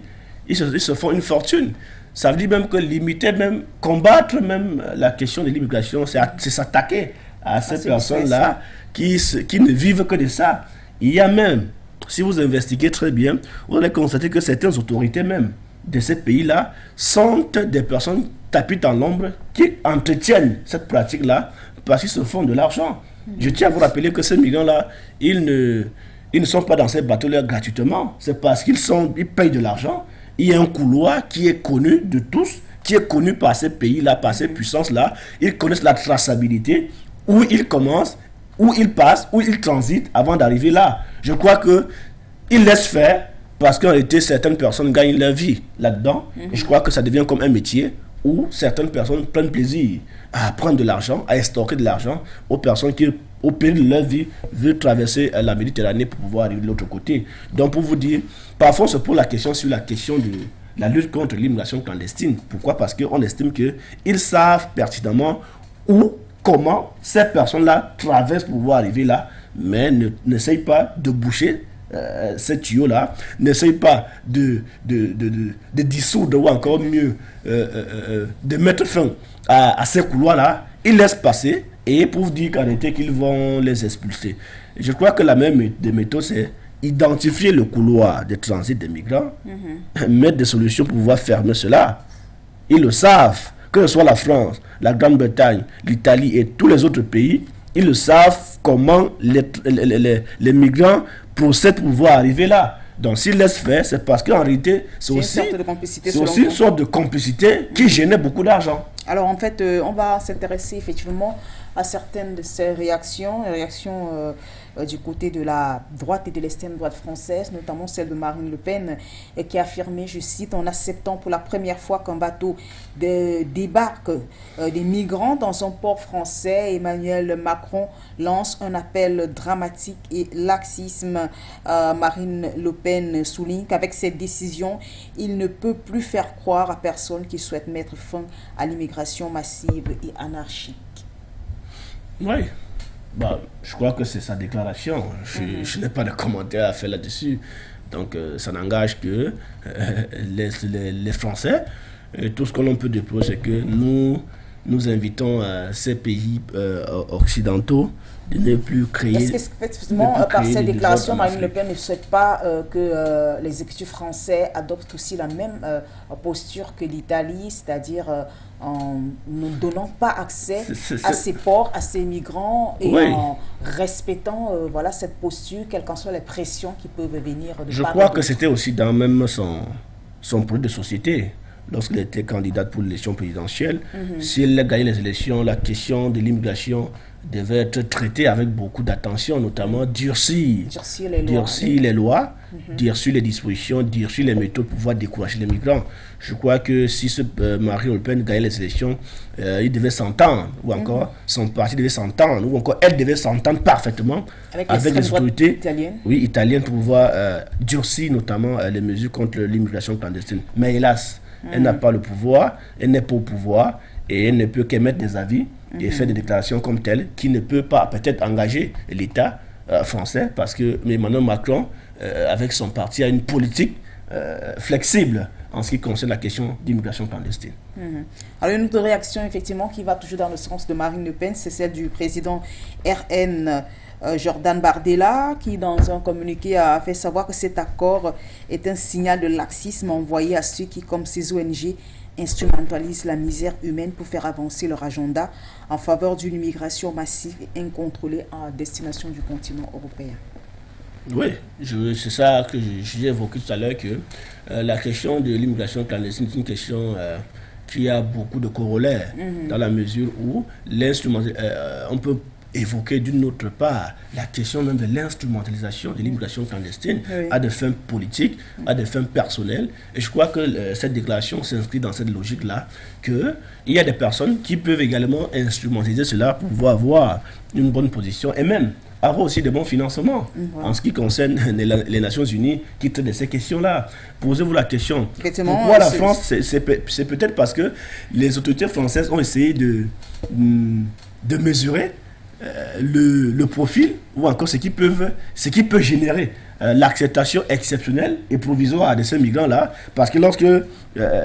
Ils se font une fortune. Ça veut dire même que limiter, même combattre même la question de l'immigration, c'est s'attaquer à ces personnes-là qui ne vivent que de ça. Il y a même, si vous investiguez très bien, vous allez constater que certaines autorités même de ces pays-là sont des personnes tapis dans l'ombre qui entretiennent cette pratique-là parce qu'ils se font de l'argent. Je tiens à vous rappeler que ces migrants-là, ils ne sont pas dans ces bateaux-là gratuitement. C'est parce qu'ils payent de l'argent. Il y a un couloir qui est connu de tous, qui est connu par ces pays-là, par ces puissances-là. Ils connaissent la traçabilité, où ils commencent, où ils passent, où ils transitent avant d'arriver là. Je crois qu'ils laissent faire parce qu'en réalité, certaines personnes gagnent leur vie là-dedans. Et je crois que ça devient comme un métier où certaines personnes prennent plaisir à prendre de l'argent, à extorquer de l'argent aux personnes qui, au péril de leur vie, veulent traverser la Méditerranée pour pouvoir arriver de l'autre côté. Donc, pour vous dire, parfois, c'est pour la question sur la question de la lutte contre l'immigration clandestine. Pourquoi? Parce qu'on estime qu'ils savent pertinemment où, comment ces personnes-là traversent pour pouvoir arriver là, mais n'essayent pas de boucher ces tuyaux-là, n'essaye pas de dissoudre ou encore mieux de mettre fin à ces couloirs-là. Ils laissent passer et pour vous dire qu'en réalité qu'ils vont les expulser. Je crois que la même des méthodes, c'est identifier le couloir de transit des migrants, mettre des solutions pour pouvoir fermer cela. Ils le savent, que ce soit la France, la Grande-Bretagne, l'Italie et tous les autres pays, ils le savent comment les migrants procèdent pour pouvoir arriver là. Donc s'ils laissent faire, c'est parce qu'en réalité, c'est aussi une sorte de complicité qui génère beaucoup d'argent. Alors en fait, on va s'intéresser effectivement à certaines de ces réactions, du côté de la droite et de l'extrême droite française, notamment celle de Marine Le Pen, qui a affirmé, je cite, en acceptant pour la première fois qu'un bateau débarque des migrants dans un port français, Emmanuel Macron lance un appel dramatique et laxisme. Marine Le Pen souligne qu'avec cette décision, il ne peut plus faire croire à personne qui souhaite mettre fin à l'immigration massive et anarchique. Oui. Je crois que c'est sa déclaration. Je n'ai pas de commentaire à faire là-dessus. Donc, ça n'engage que les Français. Et tout ce que l'on peut déplorer, c'est que nous invitons ces pays occidentaux de ne plus créer... Est-ce qu'effectivement, par cette déclaration, Marine Le Pen ne souhaite pas que l'exécutif français adopte aussi la même posture que l'Italie, c'est-à-dire en ne donnant pas accès à ces ports, à ces migrants, et en respectant cette posture, quelles qu'en soient les pressions qui peuvent venir de Je crois que c'était aussi dans même son projet de société. lorsqu'elle était candidate pour l'élection présidentielle. Si elle a gagné les élections, la question de l'immigration devait être traitée avec beaucoup d'attention, notamment durcir les lois, durcir les dispositions, durcir les méthodes pour pouvoir décourager les migrants. Je crois que si Marine Le Pen gagnait les élections, il devait s'entendre, ou encore son parti devait s'entendre, ou encore elle devait s'entendre parfaitement avec les autorités italiennes pour pouvoir durcir notamment les mesures contre l'immigration clandestine. Mais hélas, elle n'a pas le pouvoir, elle n'est pas au pouvoir, et elle ne peut qu'émettre des avis et faire des déclarations comme telles, qui ne peut pas peut-être engager l'État français, parce que Emmanuel Macron, avec son parti, a une politique flexible en ce qui concerne la question d'immigration clandestine. Alors une autre réaction effectivement qui va toujours dans le sens de Marine Le Pen, c'est celle du président RN Jordan Bardella, qui dans un communiqué a fait savoir que cet accord est un signal de laxisme envoyé à ceux qui, comme ces ONG, instrumentalisent la misère humaine pour faire avancer leur agenda en faveur d'une immigration massive et incontrôlée à destination du continent européen. Oui, c'est ça que j'ai évoqué tout à l'heure, que la question de l'immigration clandestine est une question qui a beaucoup de corollaires, dans la mesure où on peut évoquer d'une autre part la question même de l'instrumentalisation de l'immigration clandestine à des fins politiques, à des fins personnelles. Et je crois que cette déclaration s'inscrit dans cette logique-là, qu'il y a des personnes qui peuvent également instrumentaliser cela pour pouvoir avoir une bonne position et même avoir aussi de bons financements en ce qui concerne les Nations Unies qui traitent de ces questions-là. Posez-vous la question. Pourquoi la France, c'est peut-être parce que les autorités françaises ont essayé de mesurer le profil ou encore ce qui peut générer l'acceptation exceptionnelle et provisoire de ces migrants-là, parce que lorsque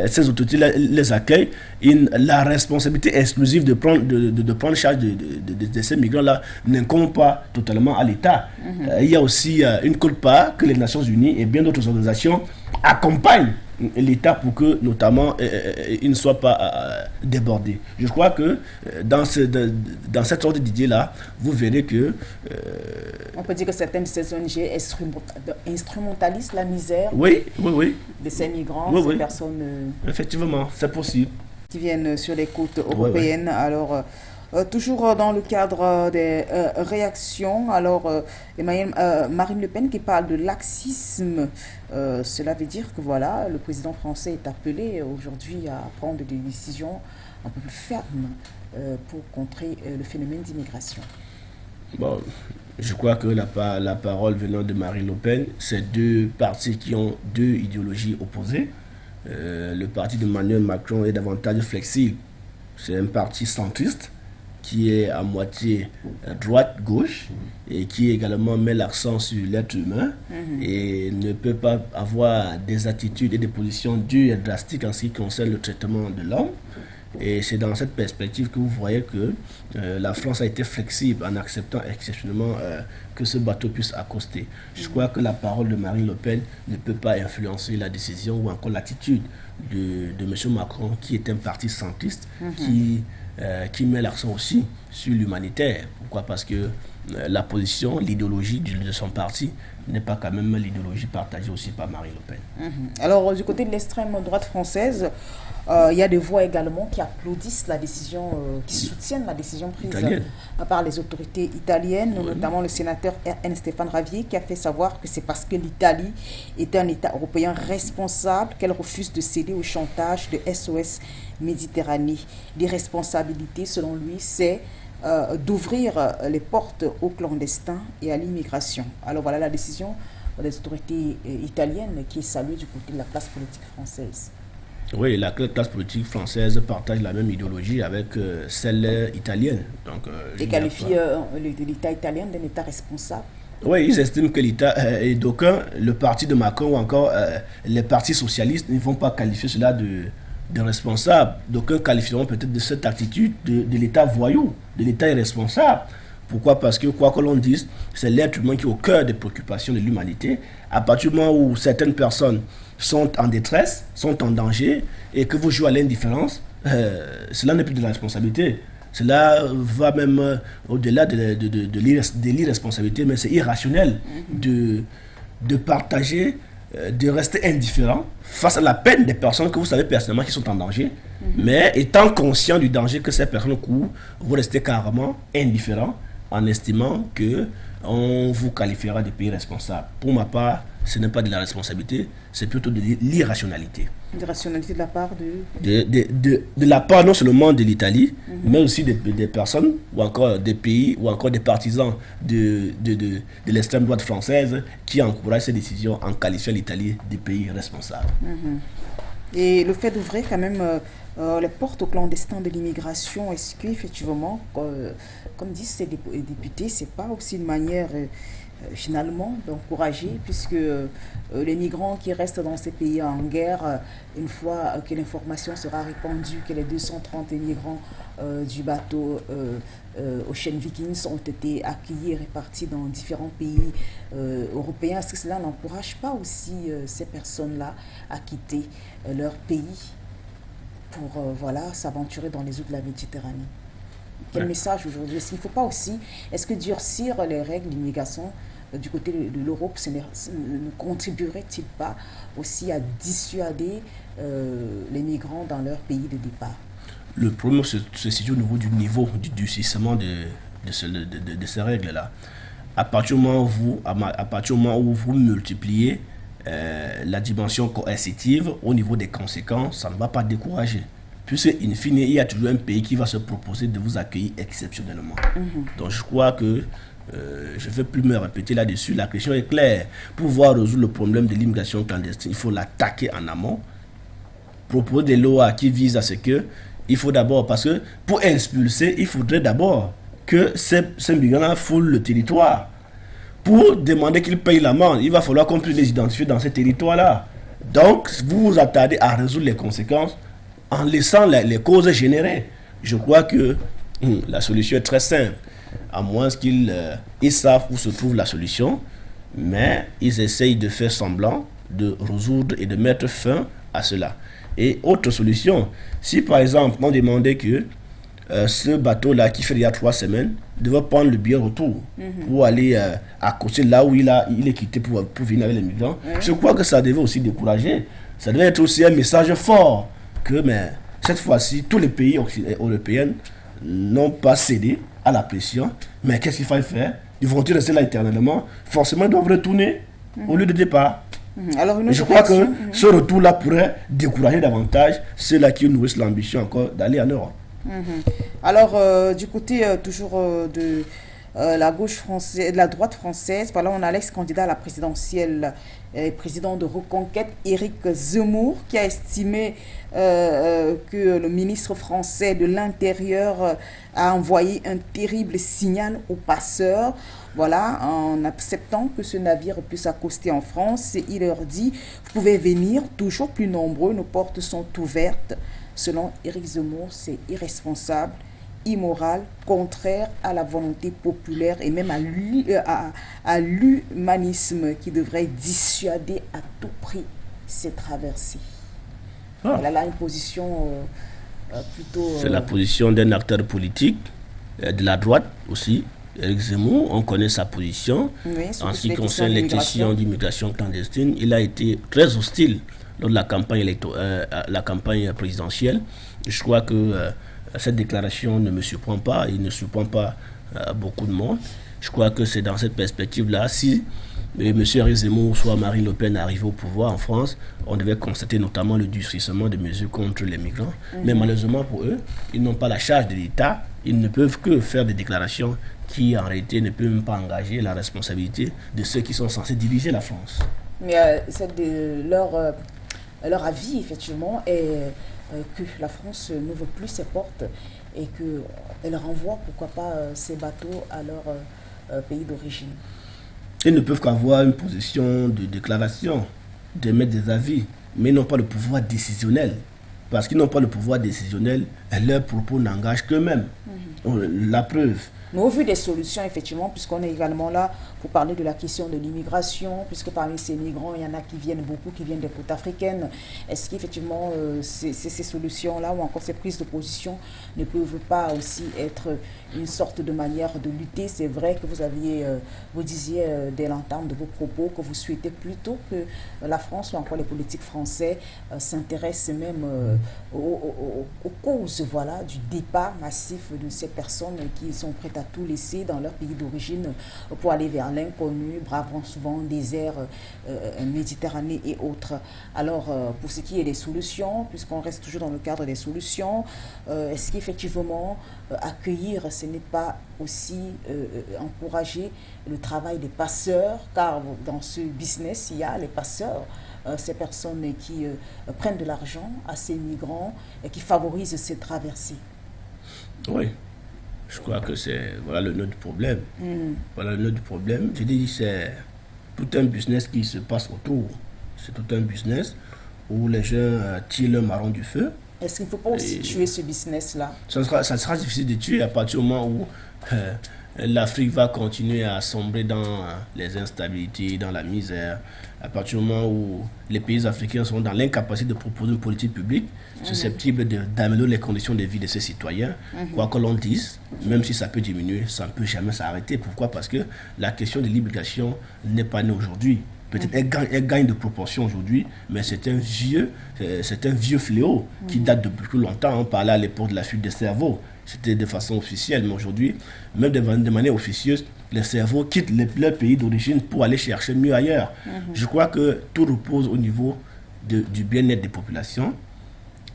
ces autorités les accueillent, la responsabilité exclusive de prendre charge de ces migrants-là n'incombe pas totalement à l'État. Il y a aussi une culpa que les Nations Unies et bien d'autres organisations accompagnent l'État pour que, notamment, il ne soit pas débordé. Je crois que dans cette ordre d'idée-là, vous verrez que... on peut dire que certaines de ces ONG instrumentalisent la misère de ces migrants, ces personnes... Effectivement, c'est possible. Qui viennent sur les côtes européennes. Alors... toujours dans le cadre des réactions, alors Marine Le Pen qui parle de laxisme, cela veut dire que voilà, le président français est appelé aujourd'hui à prendre des décisions un peu plus fermes pour contrer le phénomène d'immigration. Bon, je crois que la parole venant de Marine Le Pen, c'est deux partis qui ont deux idéologies opposées. Le parti d'Emmanuel Macron est davantage flexible. C'est un parti centriste qui est à moitié droite-gauche et qui également met l'accent sur l'être humain et ne peut pas avoir des attitudes et des positions dures et drastiques en ce qui concerne le traitement de l'homme. Et c'est dans cette perspective que vous voyez que la France a été flexible en acceptant exceptionnellement que ce bateau puisse accoster. Je crois que la parole de Marine Le Pen ne peut pas influencer la décision ou encore l'attitude de M. Macron, qui est un parti centriste, qui met l'accent aussi sur l'humanitaire. Pourquoi? Parce que la position, l'idéologie de son parti n'est pas quand même l'idéologie partagée aussi par Marine Le Pen. Alors, du côté de l'extrême droite française, il y a des voix également qui applaudissent la décision, qui soutiennent la décision prise par les autorités italiennes, notamment le sénateur RN Stéphane Ravier, qui a fait savoir que c'est parce que l'Italie est un État européen responsable qu'elle refuse de céder au chantage de SOS Méditerranée. L'irresponsabilité, selon lui, c'est d'ouvrir les portes aux clandestins et à l'immigration. Alors voilà la décision des autorités italiennes qui est saluée du côté de la classe politique française. Oui, la classe politique française partage la même idéologie avec celle italienne. Donc, et qualifie l'État italien d'un État responsable. Oui, ils estiment que l'État, et d'aucuns, le parti de Macron ou encore les partis socialistes ne vont pas qualifier cela de responsable. D'aucuns qualifieront peut-être de cette attitude de l'État voyou, de l'État irresponsable. Pourquoi? Parce que, quoi que l'on dise, c'est l'être humain qui est au cœur des préoccupations de l'humanité. À partir du moment où certaines personnes sont en détresse, sont en danger, et que vous jouez à l'indifférence, cela n'est plus de la responsabilité. Cela va même au-delà de l'irresponsabilité, mais c'est irrationnel de partager de rester indifférent face à la peine des personnes que vous savez personnellement qui sont en danger, mais étant conscient du danger que ces personnes courent, vous restez carrément indifférent en estimant que on vous qualifiera de pays responsable. Pour ma part, ce n'est pas de la responsabilité, c'est plutôt de l'irrationalité. L'irrationalité de la part de la part non seulement de l'Italie, mais aussi des personnes, ou encore des pays, ou encore des partisans de l'extrême droite française qui encouragent ces décisions en qualifiant l'Italie de pays responsable. Et le fait d'ouvrir quand même les portes aux clandestins de l'immigration, est-ce qu'effectivement, comme disent ces députés, c'est pas aussi une manière finalement d'encourager, puisque les migrants qui restent dans ces pays en guerre, une fois que l'information sera répandue que les 230 migrants du bateau Ocean Vikings ont été accueillis et répartis dans différents pays européens, est-ce que cela n'encourage pas aussi ces personnes-là à quitter leur pays pour voilà, s'aventurer dans les eaux de la Méditerranée? Quel message aujourd'hui? Est-ce qu'il ne faut pas aussi, est-ce que durcir les règles d'immigration du côté de l'Europe ne contribuerait-il pas aussi à dissuader les migrants dans leur pays de départ? Le problème se situe au niveau du durcissement de ces règles-là. À partir du moment où vous multipliez la dimension coercitive au niveau des conséquences, ça ne va pas décourager. Puisque, in fine, il y a toujours un pays qui va se proposer de vous accueillir exceptionnellement. Donc, je crois que je ne vais plus me répéter là-dessus. La question est claire. Pour pouvoir résoudre le problème de l'immigration clandestine, il faut l'attaquer en amont. Proposer des lois qui visent à ce que, il faut d'abord, parce que pour expulser, il faudrait d'abord que ces migrants foulent le territoire. Pour demander qu'ils payent l'amende, il va falloir qu'on puisse les identifier dans ces territoires-là. Donc, vous vous attardez à résoudre les conséquences en laissant les causes générées. Je crois que la solution est très simple, à moins qu'ils savent où se trouve la solution, mais ils essayent de faire semblant de résoudre et de mettre fin à cela. Et autre solution, si par exemple on demandait que ce bateau-là qui fait il y a 3 semaines devait prendre le billet retour pour aller à côté là où il est quitté pour venir avec les migrants, je crois que ça devait aussi décourager. Ça devait être aussi un message fort que mais, cette fois-ci, tous les pays européens n'ont pas cédé à la pression. Mais qu'est-ce qu'il fallait faire? Ils vont rester là éternellement? Forcément, ils doivent retourner au lieu de départ. Alors, je crois que ce retour-là pourrait décourager davantage ceux-là qui nourrissent l'ambition encore d'aller en Europe. Alors, du côté toujours de la gauche française, de la droite française, voilà, on a l'ex-candidat à la présidentielle, président de Reconquête, Éric Zemmour, qui a estimé que le ministre français de l'Intérieur a envoyé un terrible signal aux passeurs. Voilà, en acceptant que ce navire puisse accoster en France, il leur dit « Vous pouvez venir, toujours plus nombreux, nos portes sont ouvertes ». Selon Éric Zemmour, c'est irresponsable, immoral, contraire à la volonté populaire et même à l'humanisme qui devrait dissuader à tout prix ces traversées. Elle a là une position plutôt... C'est la position d'un acteur politique, de la droite aussi. Éric Zemmour, on connaît sa position. Oui, en ce qui concerne les questions d'immigration clandestine, il a été très hostile lors de la campagne présidentielle. Je crois que cette déclaration ne me surprend pas, il ne surprend pas beaucoup de monde. Je crois que c'est dans cette perspective-là, si M. Éric Zemmour, soit Marine Le Pen arrivait au pouvoir en France, on devait constater notamment le durcissement des mesures contre les migrants. Mais malheureusement pour eux, ils n'ont pas la charge de l'État, ils ne peuvent que faire des déclarations qui en réalité ne peuvent même pas engager la responsabilité de ceux qui sont censés diriger la France. Mais leur avis, effectivement, est que la France n'ouvre plus ses portes et qu'elle renvoie, pourquoi pas, ces bateaux à leur pays d'origine. Ils ne peuvent qu'avoir une position de déclaration, d'émettre des avis, mais ils n'ont pas le pouvoir décisionnel. parce qu'ils n'ont pas le pouvoir décisionnel, leurs propos n'engagent qu'eux-mêmes. La preuve. Mais au vu des solutions, effectivement, puisqu'on est également là pour parler de la question de l'immigration, puisque parmi ces migrants, il y en a qui viennent beaucoup, qui viennent des côtes africaines, est-ce qu'effectivement ces solutions-là ou encore ces prises de position ne peuvent pas aussi être une sorte de manière de lutter? C'est vrai que vous disiez dès l'entame de vos propos que vous souhaitez plutôt que la France ou encore les politiques français s'intéressent même aux causes, voilà, du départ massif de ces personnes qui sont prêtes à tout laisser dans leur pays d'origine pour aller vers l'inconnu, bravant souvent désert Méditerranée et autres. Alors, pour ce qui est des solutions, puisqu'on reste toujours dans le cadre des solutions, est-ce qu'effectivement accueillir, ce n'est pas aussi encourager le travail des passeurs, car dans ce business, il y a les passeurs, ces personnes qui prennent de l'argent à ces migrants et qui favorisent ces traversées. Oui. Je crois que c'est voilà le nœud du problème. Voilà le nœud du problème. Je dis c'est tout un business qui se passe autour. C'est tout un business où les gens tirent le marron du feu. Est-ce qu'il ne faut pas aussi tuer ce business-là? Ça sera difficile de tuer à partir du moment où l'Afrique va continuer à sombrer dans les instabilités, dans la misère. À partir du moment où les pays africains sont dans l'incapacité de proposer une politique publique susceptible d'améliorer les conditions de vie de ses citoyens, quoi que l'on dise, même si ça peut diminuer, ça ne peut jamais s'arrêter. Pourquoi? Parce que la question de l'immigration n'est pas née aujourd'hui. Peut-être elle gagne de proportion aujourd'hui, mais c'est un vieux fléau qui date de plus longtemps. On parlait à l'époque de la fuite des cerveaux. C'était de façon officielle, mais aujourd'hui, même de manière officieuse, les cerveaux quittent leur pays d'origine pour aller chercher mieux ailleurs. Je crois que tout repose au niveau du bien-être des populations.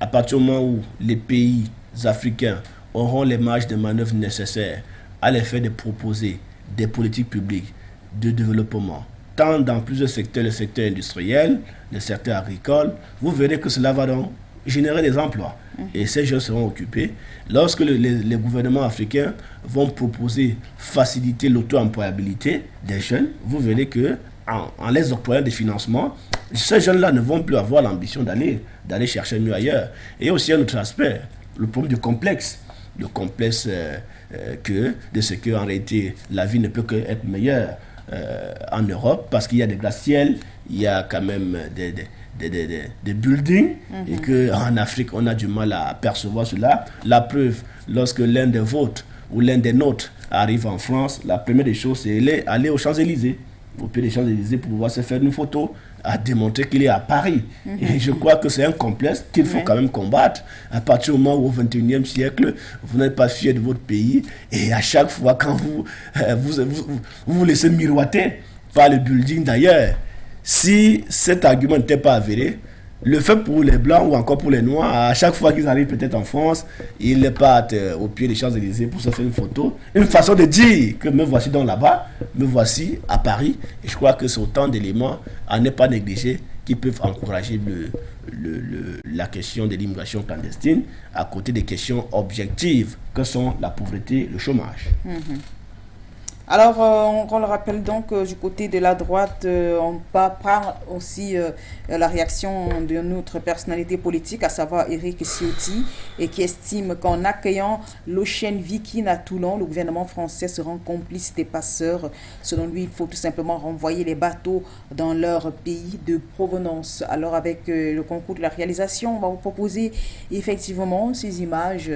À partir du moment où les pays africains auront les marges de manœuvre nécessaires à l'effet de proposer des politiques publiques de développement, tant dans plusieurs secteurs, le secteur industriel, le secteur agricole, vous verrez que cela va donc générer des emplois. Et ces jeunes seront occupés. Lorsque les gouvernements africains vont proposer faciliter l'auto-employabilité des jeunes, vous verrez que en les octroyant des financements, ces jeunes-là ne vont plus avoir l'ambition d'aller chercher mieux ailleurs. Et aussi un autre aspect, le problème du complexe. Le complexe de ce qu'en réalité la vie ne peut qu'être meilleure en Europe, parce qu'il y a des gratte-ciels, il y a quand même des buildings, et qu'en Afrique, on a du mal à percevoir cela. La preuve, lorsque l'un des vôtres ou l'un des nôtres arrive en France, la première des choses, c'est aller aux Champs-Élysées, au pied des Champs-Élysées, pour pouvoir se faire une photo, à démontrer qu'il est à Paris. Et je crois que c'est un complexe qu'il faut quand même combattre. À partir du moment où, au XXIe siècle, vous n'êtes pas fier de votre pays, et à chaque fois, quand vous laissez miroiter par le building d'ailleurs, si cet argument n'était pas avéré, le fait pour les Blancs ou encore pour les Noirs, à chaque fois qu'ils arrivent peut-être en France, ils partent au pied des Champs-Élysées pour se faire une photo. Une façon de dire que me voici donc là-bas, me voici à Paris. Et je crois que c'est autant d'éléments à ne pas négliger qui peuvent encourager la question de l'immigration clandestine à côté des questions objectives que sont la pauvreté, le chômage. Alors, on le rappelle donc, du côté de la droite, on parle aussi la réaction de notre personnalité politique, à savoir Éric Ciotti, et qui estime qu'en accueillant l'Ocean Viking à Toulon, le gouvernement français se rend complice des passeurs. Selon lui, il faut tout simplement renvoyer les bateaux dans leur pays de provenance. Alors, avec le concours de la réalisation, on va vous proposer effectivement ces images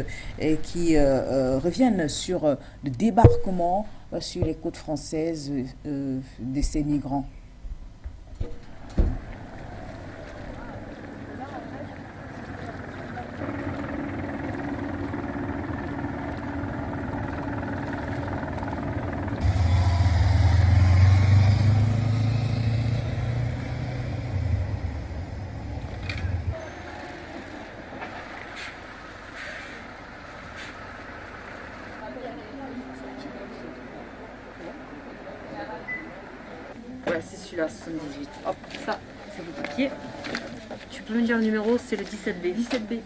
qui reviennent sur le débarquement sur les côtes françaises de ces migrants. C'est celui-là, 78. Hop, ça, c'est votre papier. Tu peux me dire le numéro, c'est le 17B. 17B.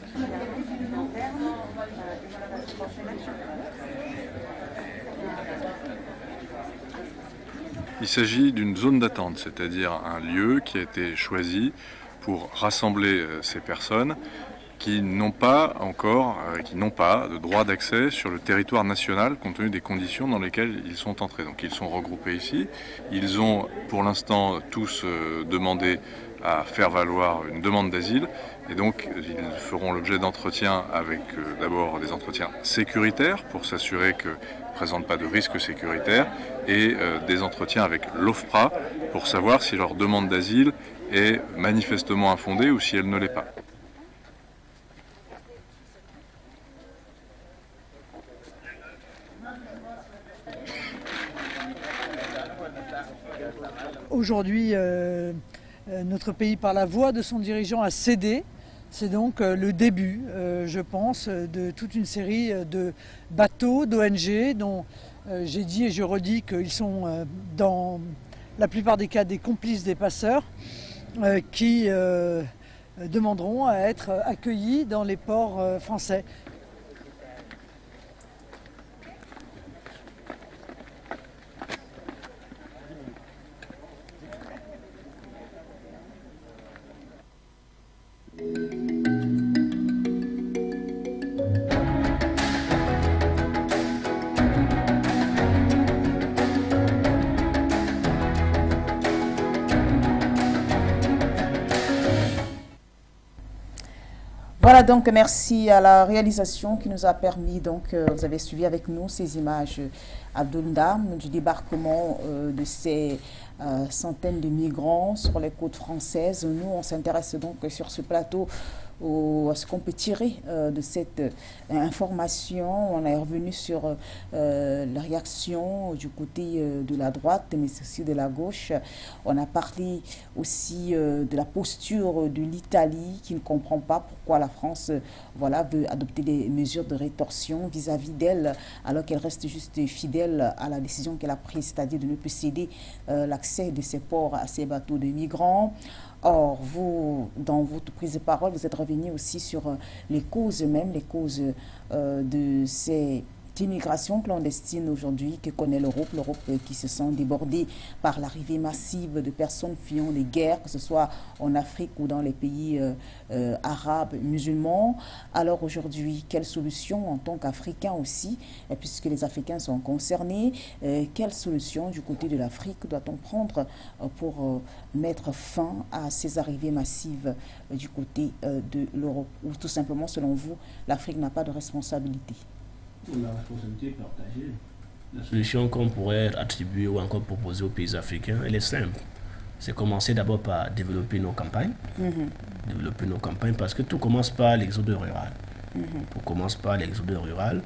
Il s'agit d'une zone d'attente, c'est-à-dire un lieu qui a été choisi pour rassembler ces personnes qui n'ont pas encore, qui n'ont pas de droit d'accès sur le territoire national compte tenu des conditions dans lesquelles ils sont entrés. Donc ils sont regroupés ici. Ils ont pour l'instant tous demandé à faire valoir une demande d'asile et donc ils feront l'objet d'entretiens avec d'abord des entretiens sécuritaires pour s'assurer qu'ils ne présentent pas de risque sécuritaire et des entretiens avec l'OFPRA pour savoir si leur demande d'asile est manifestement infondée ou si elle ne l'est pas. Aujourd'hui, notre pays, par la voix de son dirigeant, a cédé. C'est donc le début, je pense, de toute une série de bateaux, d'ONG, dont j'ai dit et je redis qu'ils sont dans la plupart des cas des complices des passeurs, qui demanderont à être accueillis dans les ports français. Voilà, donc merci à la réalisation qui nous a permis, donc vous avez suivi avec nous ces images Abdoundam du débarquement de ces centaines de migrants sur les côtes françaises. Nous, on s'intéresse donc sur ce plateau à ce qu'on peut tirer de cette information. On est revenu sur la réaction du côté de la droite, mais aussi de la gauche. On a parlé aussi de la posture de l'Italie qui ne comprend pas pourquoi la France veut adopter des mesures de rétorsion vis-à-vis d'elle, alors qu'elle reste juste fidèle à la décision qu'elle a prise, c'est-à-dire de ne plus céder l'accès de ces ports à ces bateaux de migrants. Or, vous, dans votre prise de parole, vous êtes revenu aussi sur les causes même, les causes de ces immigration clandestine aujourd'hui que connaît l'Europe, qui se sent débordée par l'arrivée massive de personnes fuyant les guerres, que ce soit en Afrique ou dans les pays arabes, musulmans. Alors aujourd'hui, quelle solution en tant qu'Africains aussi, puisque les Africains sont concernés, quelle solution du côté de l'Afrique doit-on prendre pour mettre fin à ces arrivées massives du côté de l'Europe? Ou tout simplement, selon vous, l'Afrique n'a pas de responsabilité? La responsabilité est partagée. La solution qu'on pourrait attribuer ou encore proposer aux pays africains, elle est simple. C'est commencer d'abord par développer nos campagnes. Développer nos campagnes parce que tout commence par l'exode rural. Tout commence par l'exode rural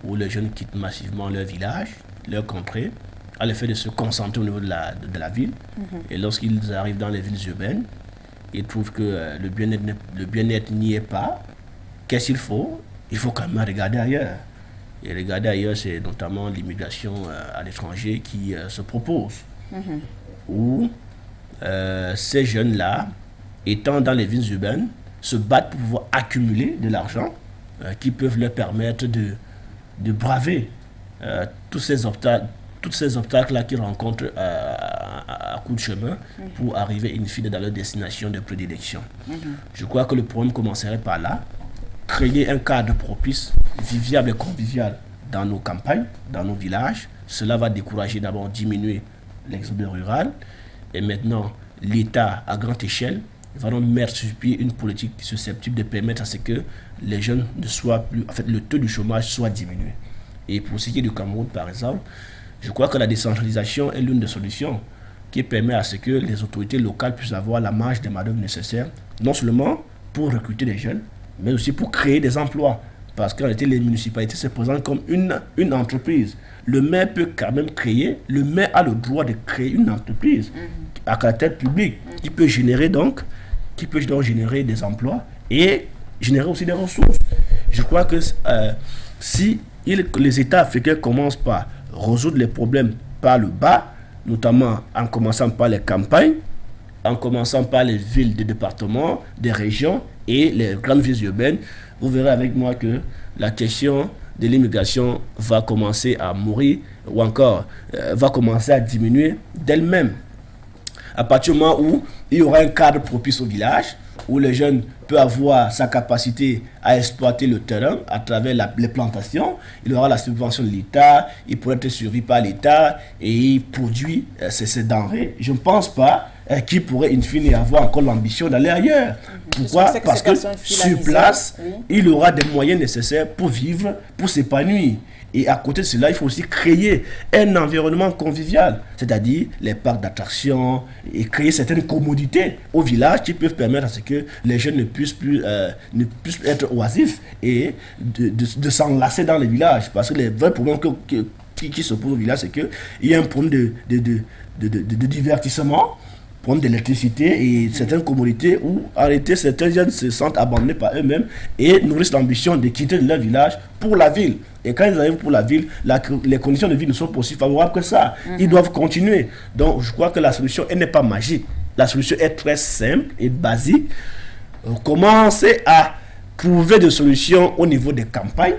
où les jeunes quittent massivement leur village, leur contrée, à l'effet de se concentrer au niveau de la ville. Et lorsqu'ils arrivent dans les villes urbaines, ils trouvent que le bien-être n'y est pas. Qu'est-ce qu'il faut? Il faut quand même regarder ailleurs. Et regarder ailleurs, c'est notamment l'immigration à l'étranger qui se propose. Où ces jeunes-là, étant dans les villes urbaines, se battent pour pouvoir accumuler de l'argent qui peuvent leur permettre de braver tous ces obstacles-là qu'ils rencontrent à coup de chemin pour arriver in fine dans leur destination de prédilection. Je crois que le problème commencerait par là. Créer un cadre propice, viviable et convivial dans nos campagnes, dans nos villages. Cela va décourager d'abord, diminuer l'exode rural. Et maintenant, l'État à grande échelle va donc mettre sur pied une politique susceptible de permettre à ce que les jeunes ne soient plus, en fait, le taux du chômage soit diminué. Et pour ce qui est du Cameroun, par exemple, je crois que la décentralisation est l'une des solutions qui permet à ce que les autorités locales puissent avoir la marge de manœuvre nécessaire, non seulement pour recruter des jeunes, mais aussi pour créer des emplois. Parce qu'en réalité, les municipalités se présentent comme une entreprise. Le maire peut quand même créer, le maire a le droit de créer une entreprise à caractère public qui peut donc générer des emplois et générer aussi des ressources. Je crois que si les États africains commencent par résoudre les problèmes par le bas, notamment en commençant par les campagnes, en commençant par les villes, des départements, des régions et les grandes villes urbaines, vous verrez avec moi que la question de l'immigration va commencer à mourir ou encore va commencer à diminuer d'elle-même. À partir du moment où il y aura un cadre propice au village, où les jeunes peuvent avoir sa capacité à exploiter le terrain à travers les plantations. Il aura la subvention de l'État, il pourrait être suivi par l'État et il produit ces denrées. Je ne pense pas qu'il pourrait in fine avoir encore l'ambition d'aller ailleurs. Pourquoi? Parce que sur place, il aura des moyens nécessaires pour vivre, pour s'épanouir. Et à côté de cela, il faut aussi créer un environnement convivial, c'est-à-dire les parcs d'attractions et créer certaines commodités au village qui peuvent permettre à ce que les jeunes ne puissent plus être oisifs et de s'enlacer dans les villages. Parce que les vrais problèmes qui se posent au village, c'est qu'il y a un problème de divertissement, problème d'électricité et certaines commodités où en réalité certains jeunes se sentent abandonnés par eux-mêmes et nourrissent l'ambition de quitter leur village pour la ville. Et quand ils arrivent pour la ville, les conditions de vie ne sont pas aussi favorables que ça. Ils doivent continuer. Donc je crois que la solution, elle n'est pas magique. La solution est très simple et basique. Commencer à trouver des solutions au niveau des campagnes,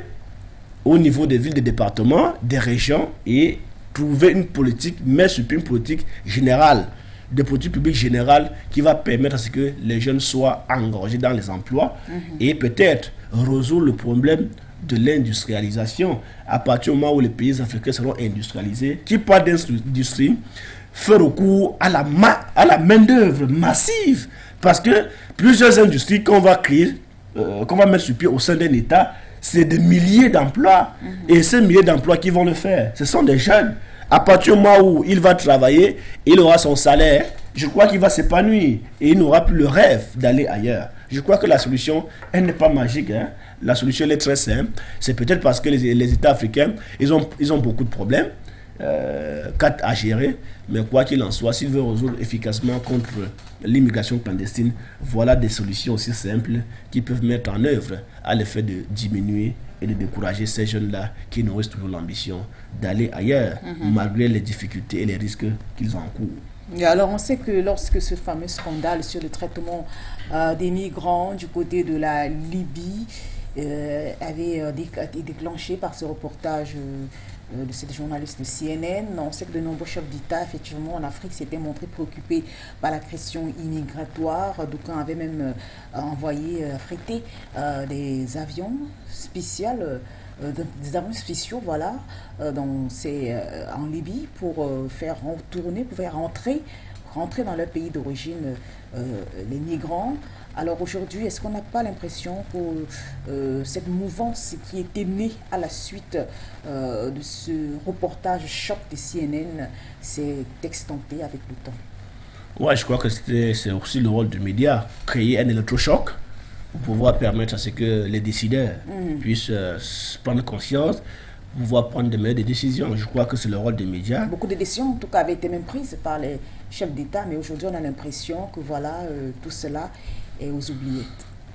au niveau des villes, des départements, des régions et trouver une politique, mais surtout une politique générale, de politique publique générale qui va permettre à ce que les jeunes soient engagés dans les emplois et peut-être résoudre le problème de l'industrialisation à partir du moment où les pays africains seront industrialisés, qui parle d'industrie, fait recours à la main-d'œuvre massive parce que plusieurs industries qu'on va créer, qu'on va mettre sur pied au sein d'un État, c'est des milliers d'emplois et ces milliers d'emplois qui vont le faire, ce sont des jeunes. À partir du moment où il va travailler, il aura son salaire, je crois qu'il va s'épanouir et il n'aura plus le rêve d'aller ailleurs. Je crois que la solution, elle n'est pas magique. La solution, elle est très simple. C'est peut-être parce que les États africains, ils ont beaucoup de problèmes à gérer. Mais quoi qu'il en soit, s'ils veulent résoudre efficacement contre l'immigration clandestine, voilà des solutions aussi simples qui peuvent mettre en œuvre à l'effet de diminuer et de décourager ces jeunes-là qui nourrissent toujours l'ambition d'aller ailleurs, malgré les difficultés et les risques qu'ils encourent. Et alors, on sait que lorsque ce fameux scandale sur le traitement des migrants du côté de la Libye avait été déclenché par ce reportage de cette journaliste de CNN, on sait que de nombreux chefs d'État, effectivement, en Afrique, s'étaient montrés préoccupés par la question immigratoire. D'aucuns avaient même envoyé, affrété des avions spéciaux, voilà, en Libye pour faire retourner, pour faire rentrer dans leur pays d'origine les migrants. Alors aujourd'hui, est-ce qu'on n'a pas l'impression que cette mouvance qui était née à la suite de ce reportage choc de CNN s'est extantée avec le temps? Ouais, je crois que c'est aussi le rôle du média, créer un électrochoc pour pouvoir permettre à ce que les décideurs puissent prendre conscience, pouvoir prendre de meilleures décisions. Je crois que c'est le rôle des médias. Beaucoup de décisions, en tout cas, avaient été même prises par les chefs d'État, mais aujourd'hui, on a l'impression que voilà, tout cela est aux oubliettes.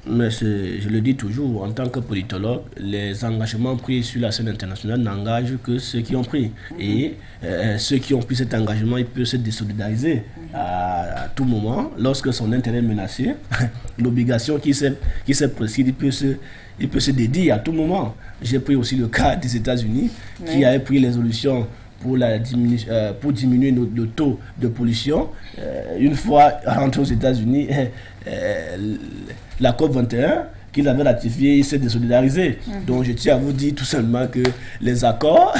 Mais je le dis toujours, en tant que politologue, les engagements pris sur la scène internationale n'engagent que ceux qui ont pris. Et ceux qui ont pris cet engagement, ils peuvent se désolidariser à tout moment. Lorsque son intérêt est menacé, l'obligation qui s'est prescrite, il peut se dédier à tout moment. J'ai pris aussi le cas des États-Unis qui avaient pris les solutions pour diminuer le taux de pollution. Une fois rentré aux États-Unis, la COP21 qu'il avait ratifié, il s'est désolidarisé. Donc je tiens à vous dire tout simplement que les accords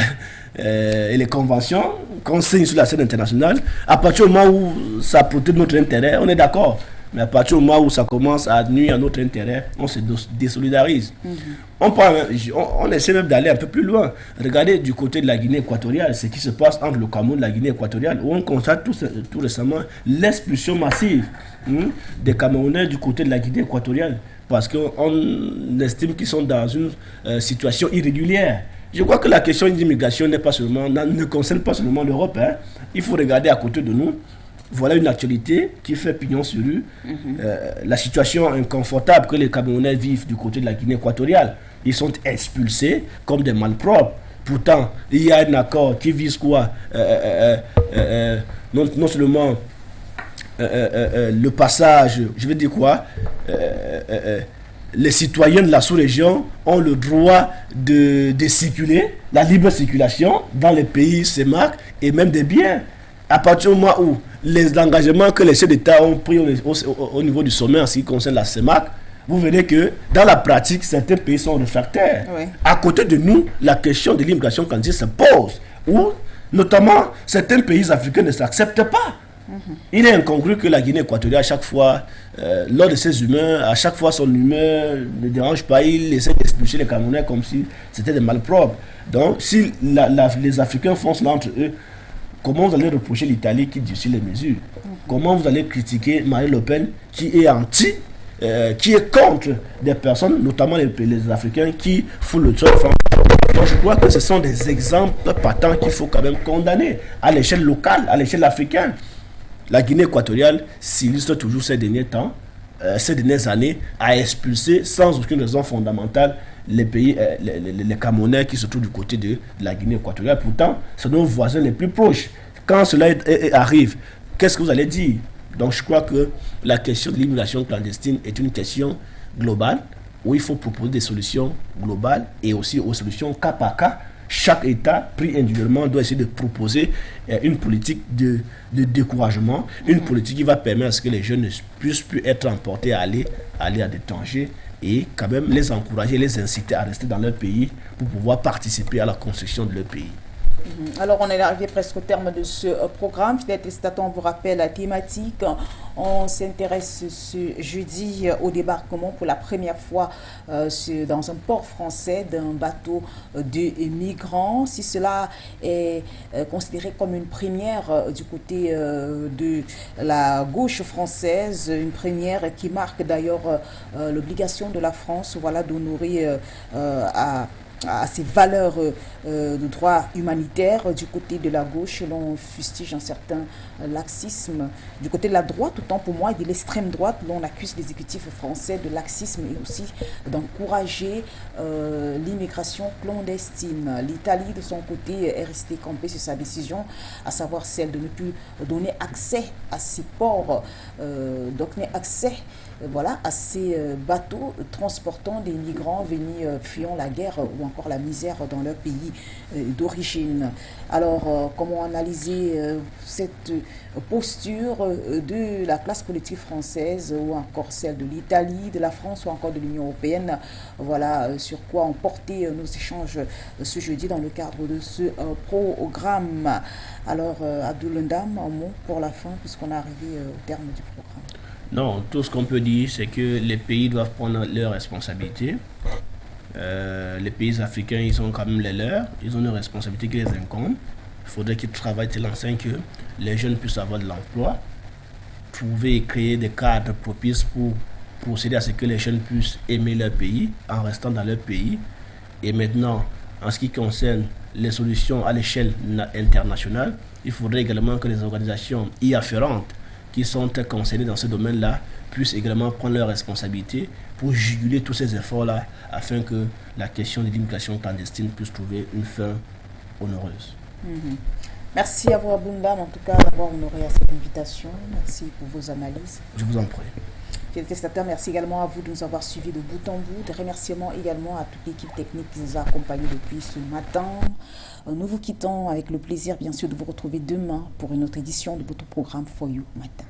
et les conventions qu'on signe sur la scène internationale, à partir du moment où ça protège notre intérêt, on est d'accord. Mais à partir du moment où ça commence à nuire à notre intérêt, on se désolidarise. On essaie même d'aller un peu plus loin. Regardez du côté de la Guinée équatoriale, ce qui se passe entre le Cameroun et la Guinée équatoriale, où on constate tout récemment l'expulsion massive des Camerounais du côté de la Guinée équatoriale, parce qu'on estime qu'ils sont dans une situation irrégulière. Je crois que la question d'immigration ne concerne pas seulement l'Europe. Il faut regarder à côté de nous. Voilà une actualité qui fait pignon sur rue. La situation inconfortable que les Camerounais vivent du côté de la Guinée équatoriale. Ils sont expulsés comme des malpropres. Pourtant, il y a un accord qui vise quoi non seulement le passage, je veux dire quoi les citoyens de la sous-région ont le droit de circuler, la libre circulation dans les pays CEMAC et même des biens. à partir du moment où les engagements que les chefs d'État ont pris au niveau du sommet en ce qui concerne la CEMAC, vous verrez que dans la pratique, certains pays sont réfractaires. Oui. À côté de nous, la question de l'immigration clandestine se pose, où notamment certains pays africains ne s'acceptent pas. Il est incongru que la Guinée équatoriale, à chaque fois, lors de ses humeurs, à chaque fois son humeur ne dérange pas, il essaie d'expulser les Camerounais comme si c'était des malpropres. Donc, si les Africains font cela entre eux, comment vous allez reprocher l'Italie qui durcit les mesures? Comment vous allez critiquer Marine Le Pen qui est qui est contre des personnes, notamment les Africains qui font le truc? Donc je crois que ce sont des exemples patents qu'il faut quand même condamner à l'échelle locale, à l'échelle africaine. La Guinée équatoriale s'illustre toujours ces derniers temps, ces dernières années, à expulser sans aucune raison fondamentale les pays, les Camerounais qui se trouvent du côté de la Guinée équatoriale. Pourtant, ce sont nos voisins les plus proches. Quand cela arrive, qu'est-ce que vous allez dire? Donc je crois que la question de l'immigration clandestine est une question globale où il faut proposer des solutions globales et aussi aux solutions cas par cas. Chaque État, pris individuellement, doit essayer de proposer une politique de découragement, une politique qui va permettre à ce que les jeunes ne puissent plus être emportés à aller à l'étranger et quand même les encourager, les inciter à rester dans leur pays pour pouvoir participer à la construction de leur pays. Alors, on est arrivé presque au terme de ce programme. Fidèles téléspectateurs, on vous rappelle la thématique. On s'intéresse ce jeudi au débarquement pour la première fois dans un port français d'un bateau de migrants. Si cela est considéré comme une première du côté de la gauche française, une première qui marque d'ailleurs l'obligation de la France, voilà, d'honorer à ces valeurs de droit humanitaire. Du côté de la gauche, l'on fustige un certain laxisme. Du côté de la droite, autant pour moi, et de l'extrême droite, l'on accuse l'exécutif français de laxisme et aussi d'encourager l'immigration clandestine. L'Italie, de son côté, est restée campée sur sa décision, à savoir celle de ne plus donner accès à ces ports, donner accès à ces bateaux transportant des migrants venus fuyant la guerre ou encore la misère dans leur pays d'origine. Alors, comment analyser cette posture de la classe politique française ou encore celle de l'Italie, de la France ou encore de l'Union européenne? Voilà sur quoi ont porté nos échanges ce jeudi dans le cadre de ce programme. Alors, Abdoul Ndam, un mot pour la fin puisqu'on est arrivé au terme du programme. Non, tout ce qu'on peut dire, c'est que les pays doivent prendre leurs responsabilités. Les pays africains, ils ont quand même les leurs. Ils ont une responsabilité qui les incombe. Il faudrait qu'ils travaillent de l'enseigne que les jeunes puissent avoir de l'emploi. Trouver et créer des cadres propices pour procéder à ce que les jeunes puissent aimer leur pays en restant dans leur pays. Et maintenant, en ce qui concerne les solutions à l'échelle internationale, il faudrait également que les organisations y afférentes qui sont concernés dans ce domaine-là puissent également prendre leurs responsabilités pour juguler tous ces efforts-là afin que la question de l'immigration clandestine puisse trouver une fin honoureuse. Merci à vous, Abdoul Ndam, en tout cas, d'avoir honoré à cette invitation. Merci pour vos analyses. Je vous en prie. Fidèles téléspectateurs, merci également à vous de nous avoir suivis de bout en bout. Des remerciements également à toute l'équipe technique qui nous a accompagnés depuis ce matin. Nous vous quittons avec le plaisir, bien sûr, de vous retrouver demain pour une autre édition de votre programme For You Matin.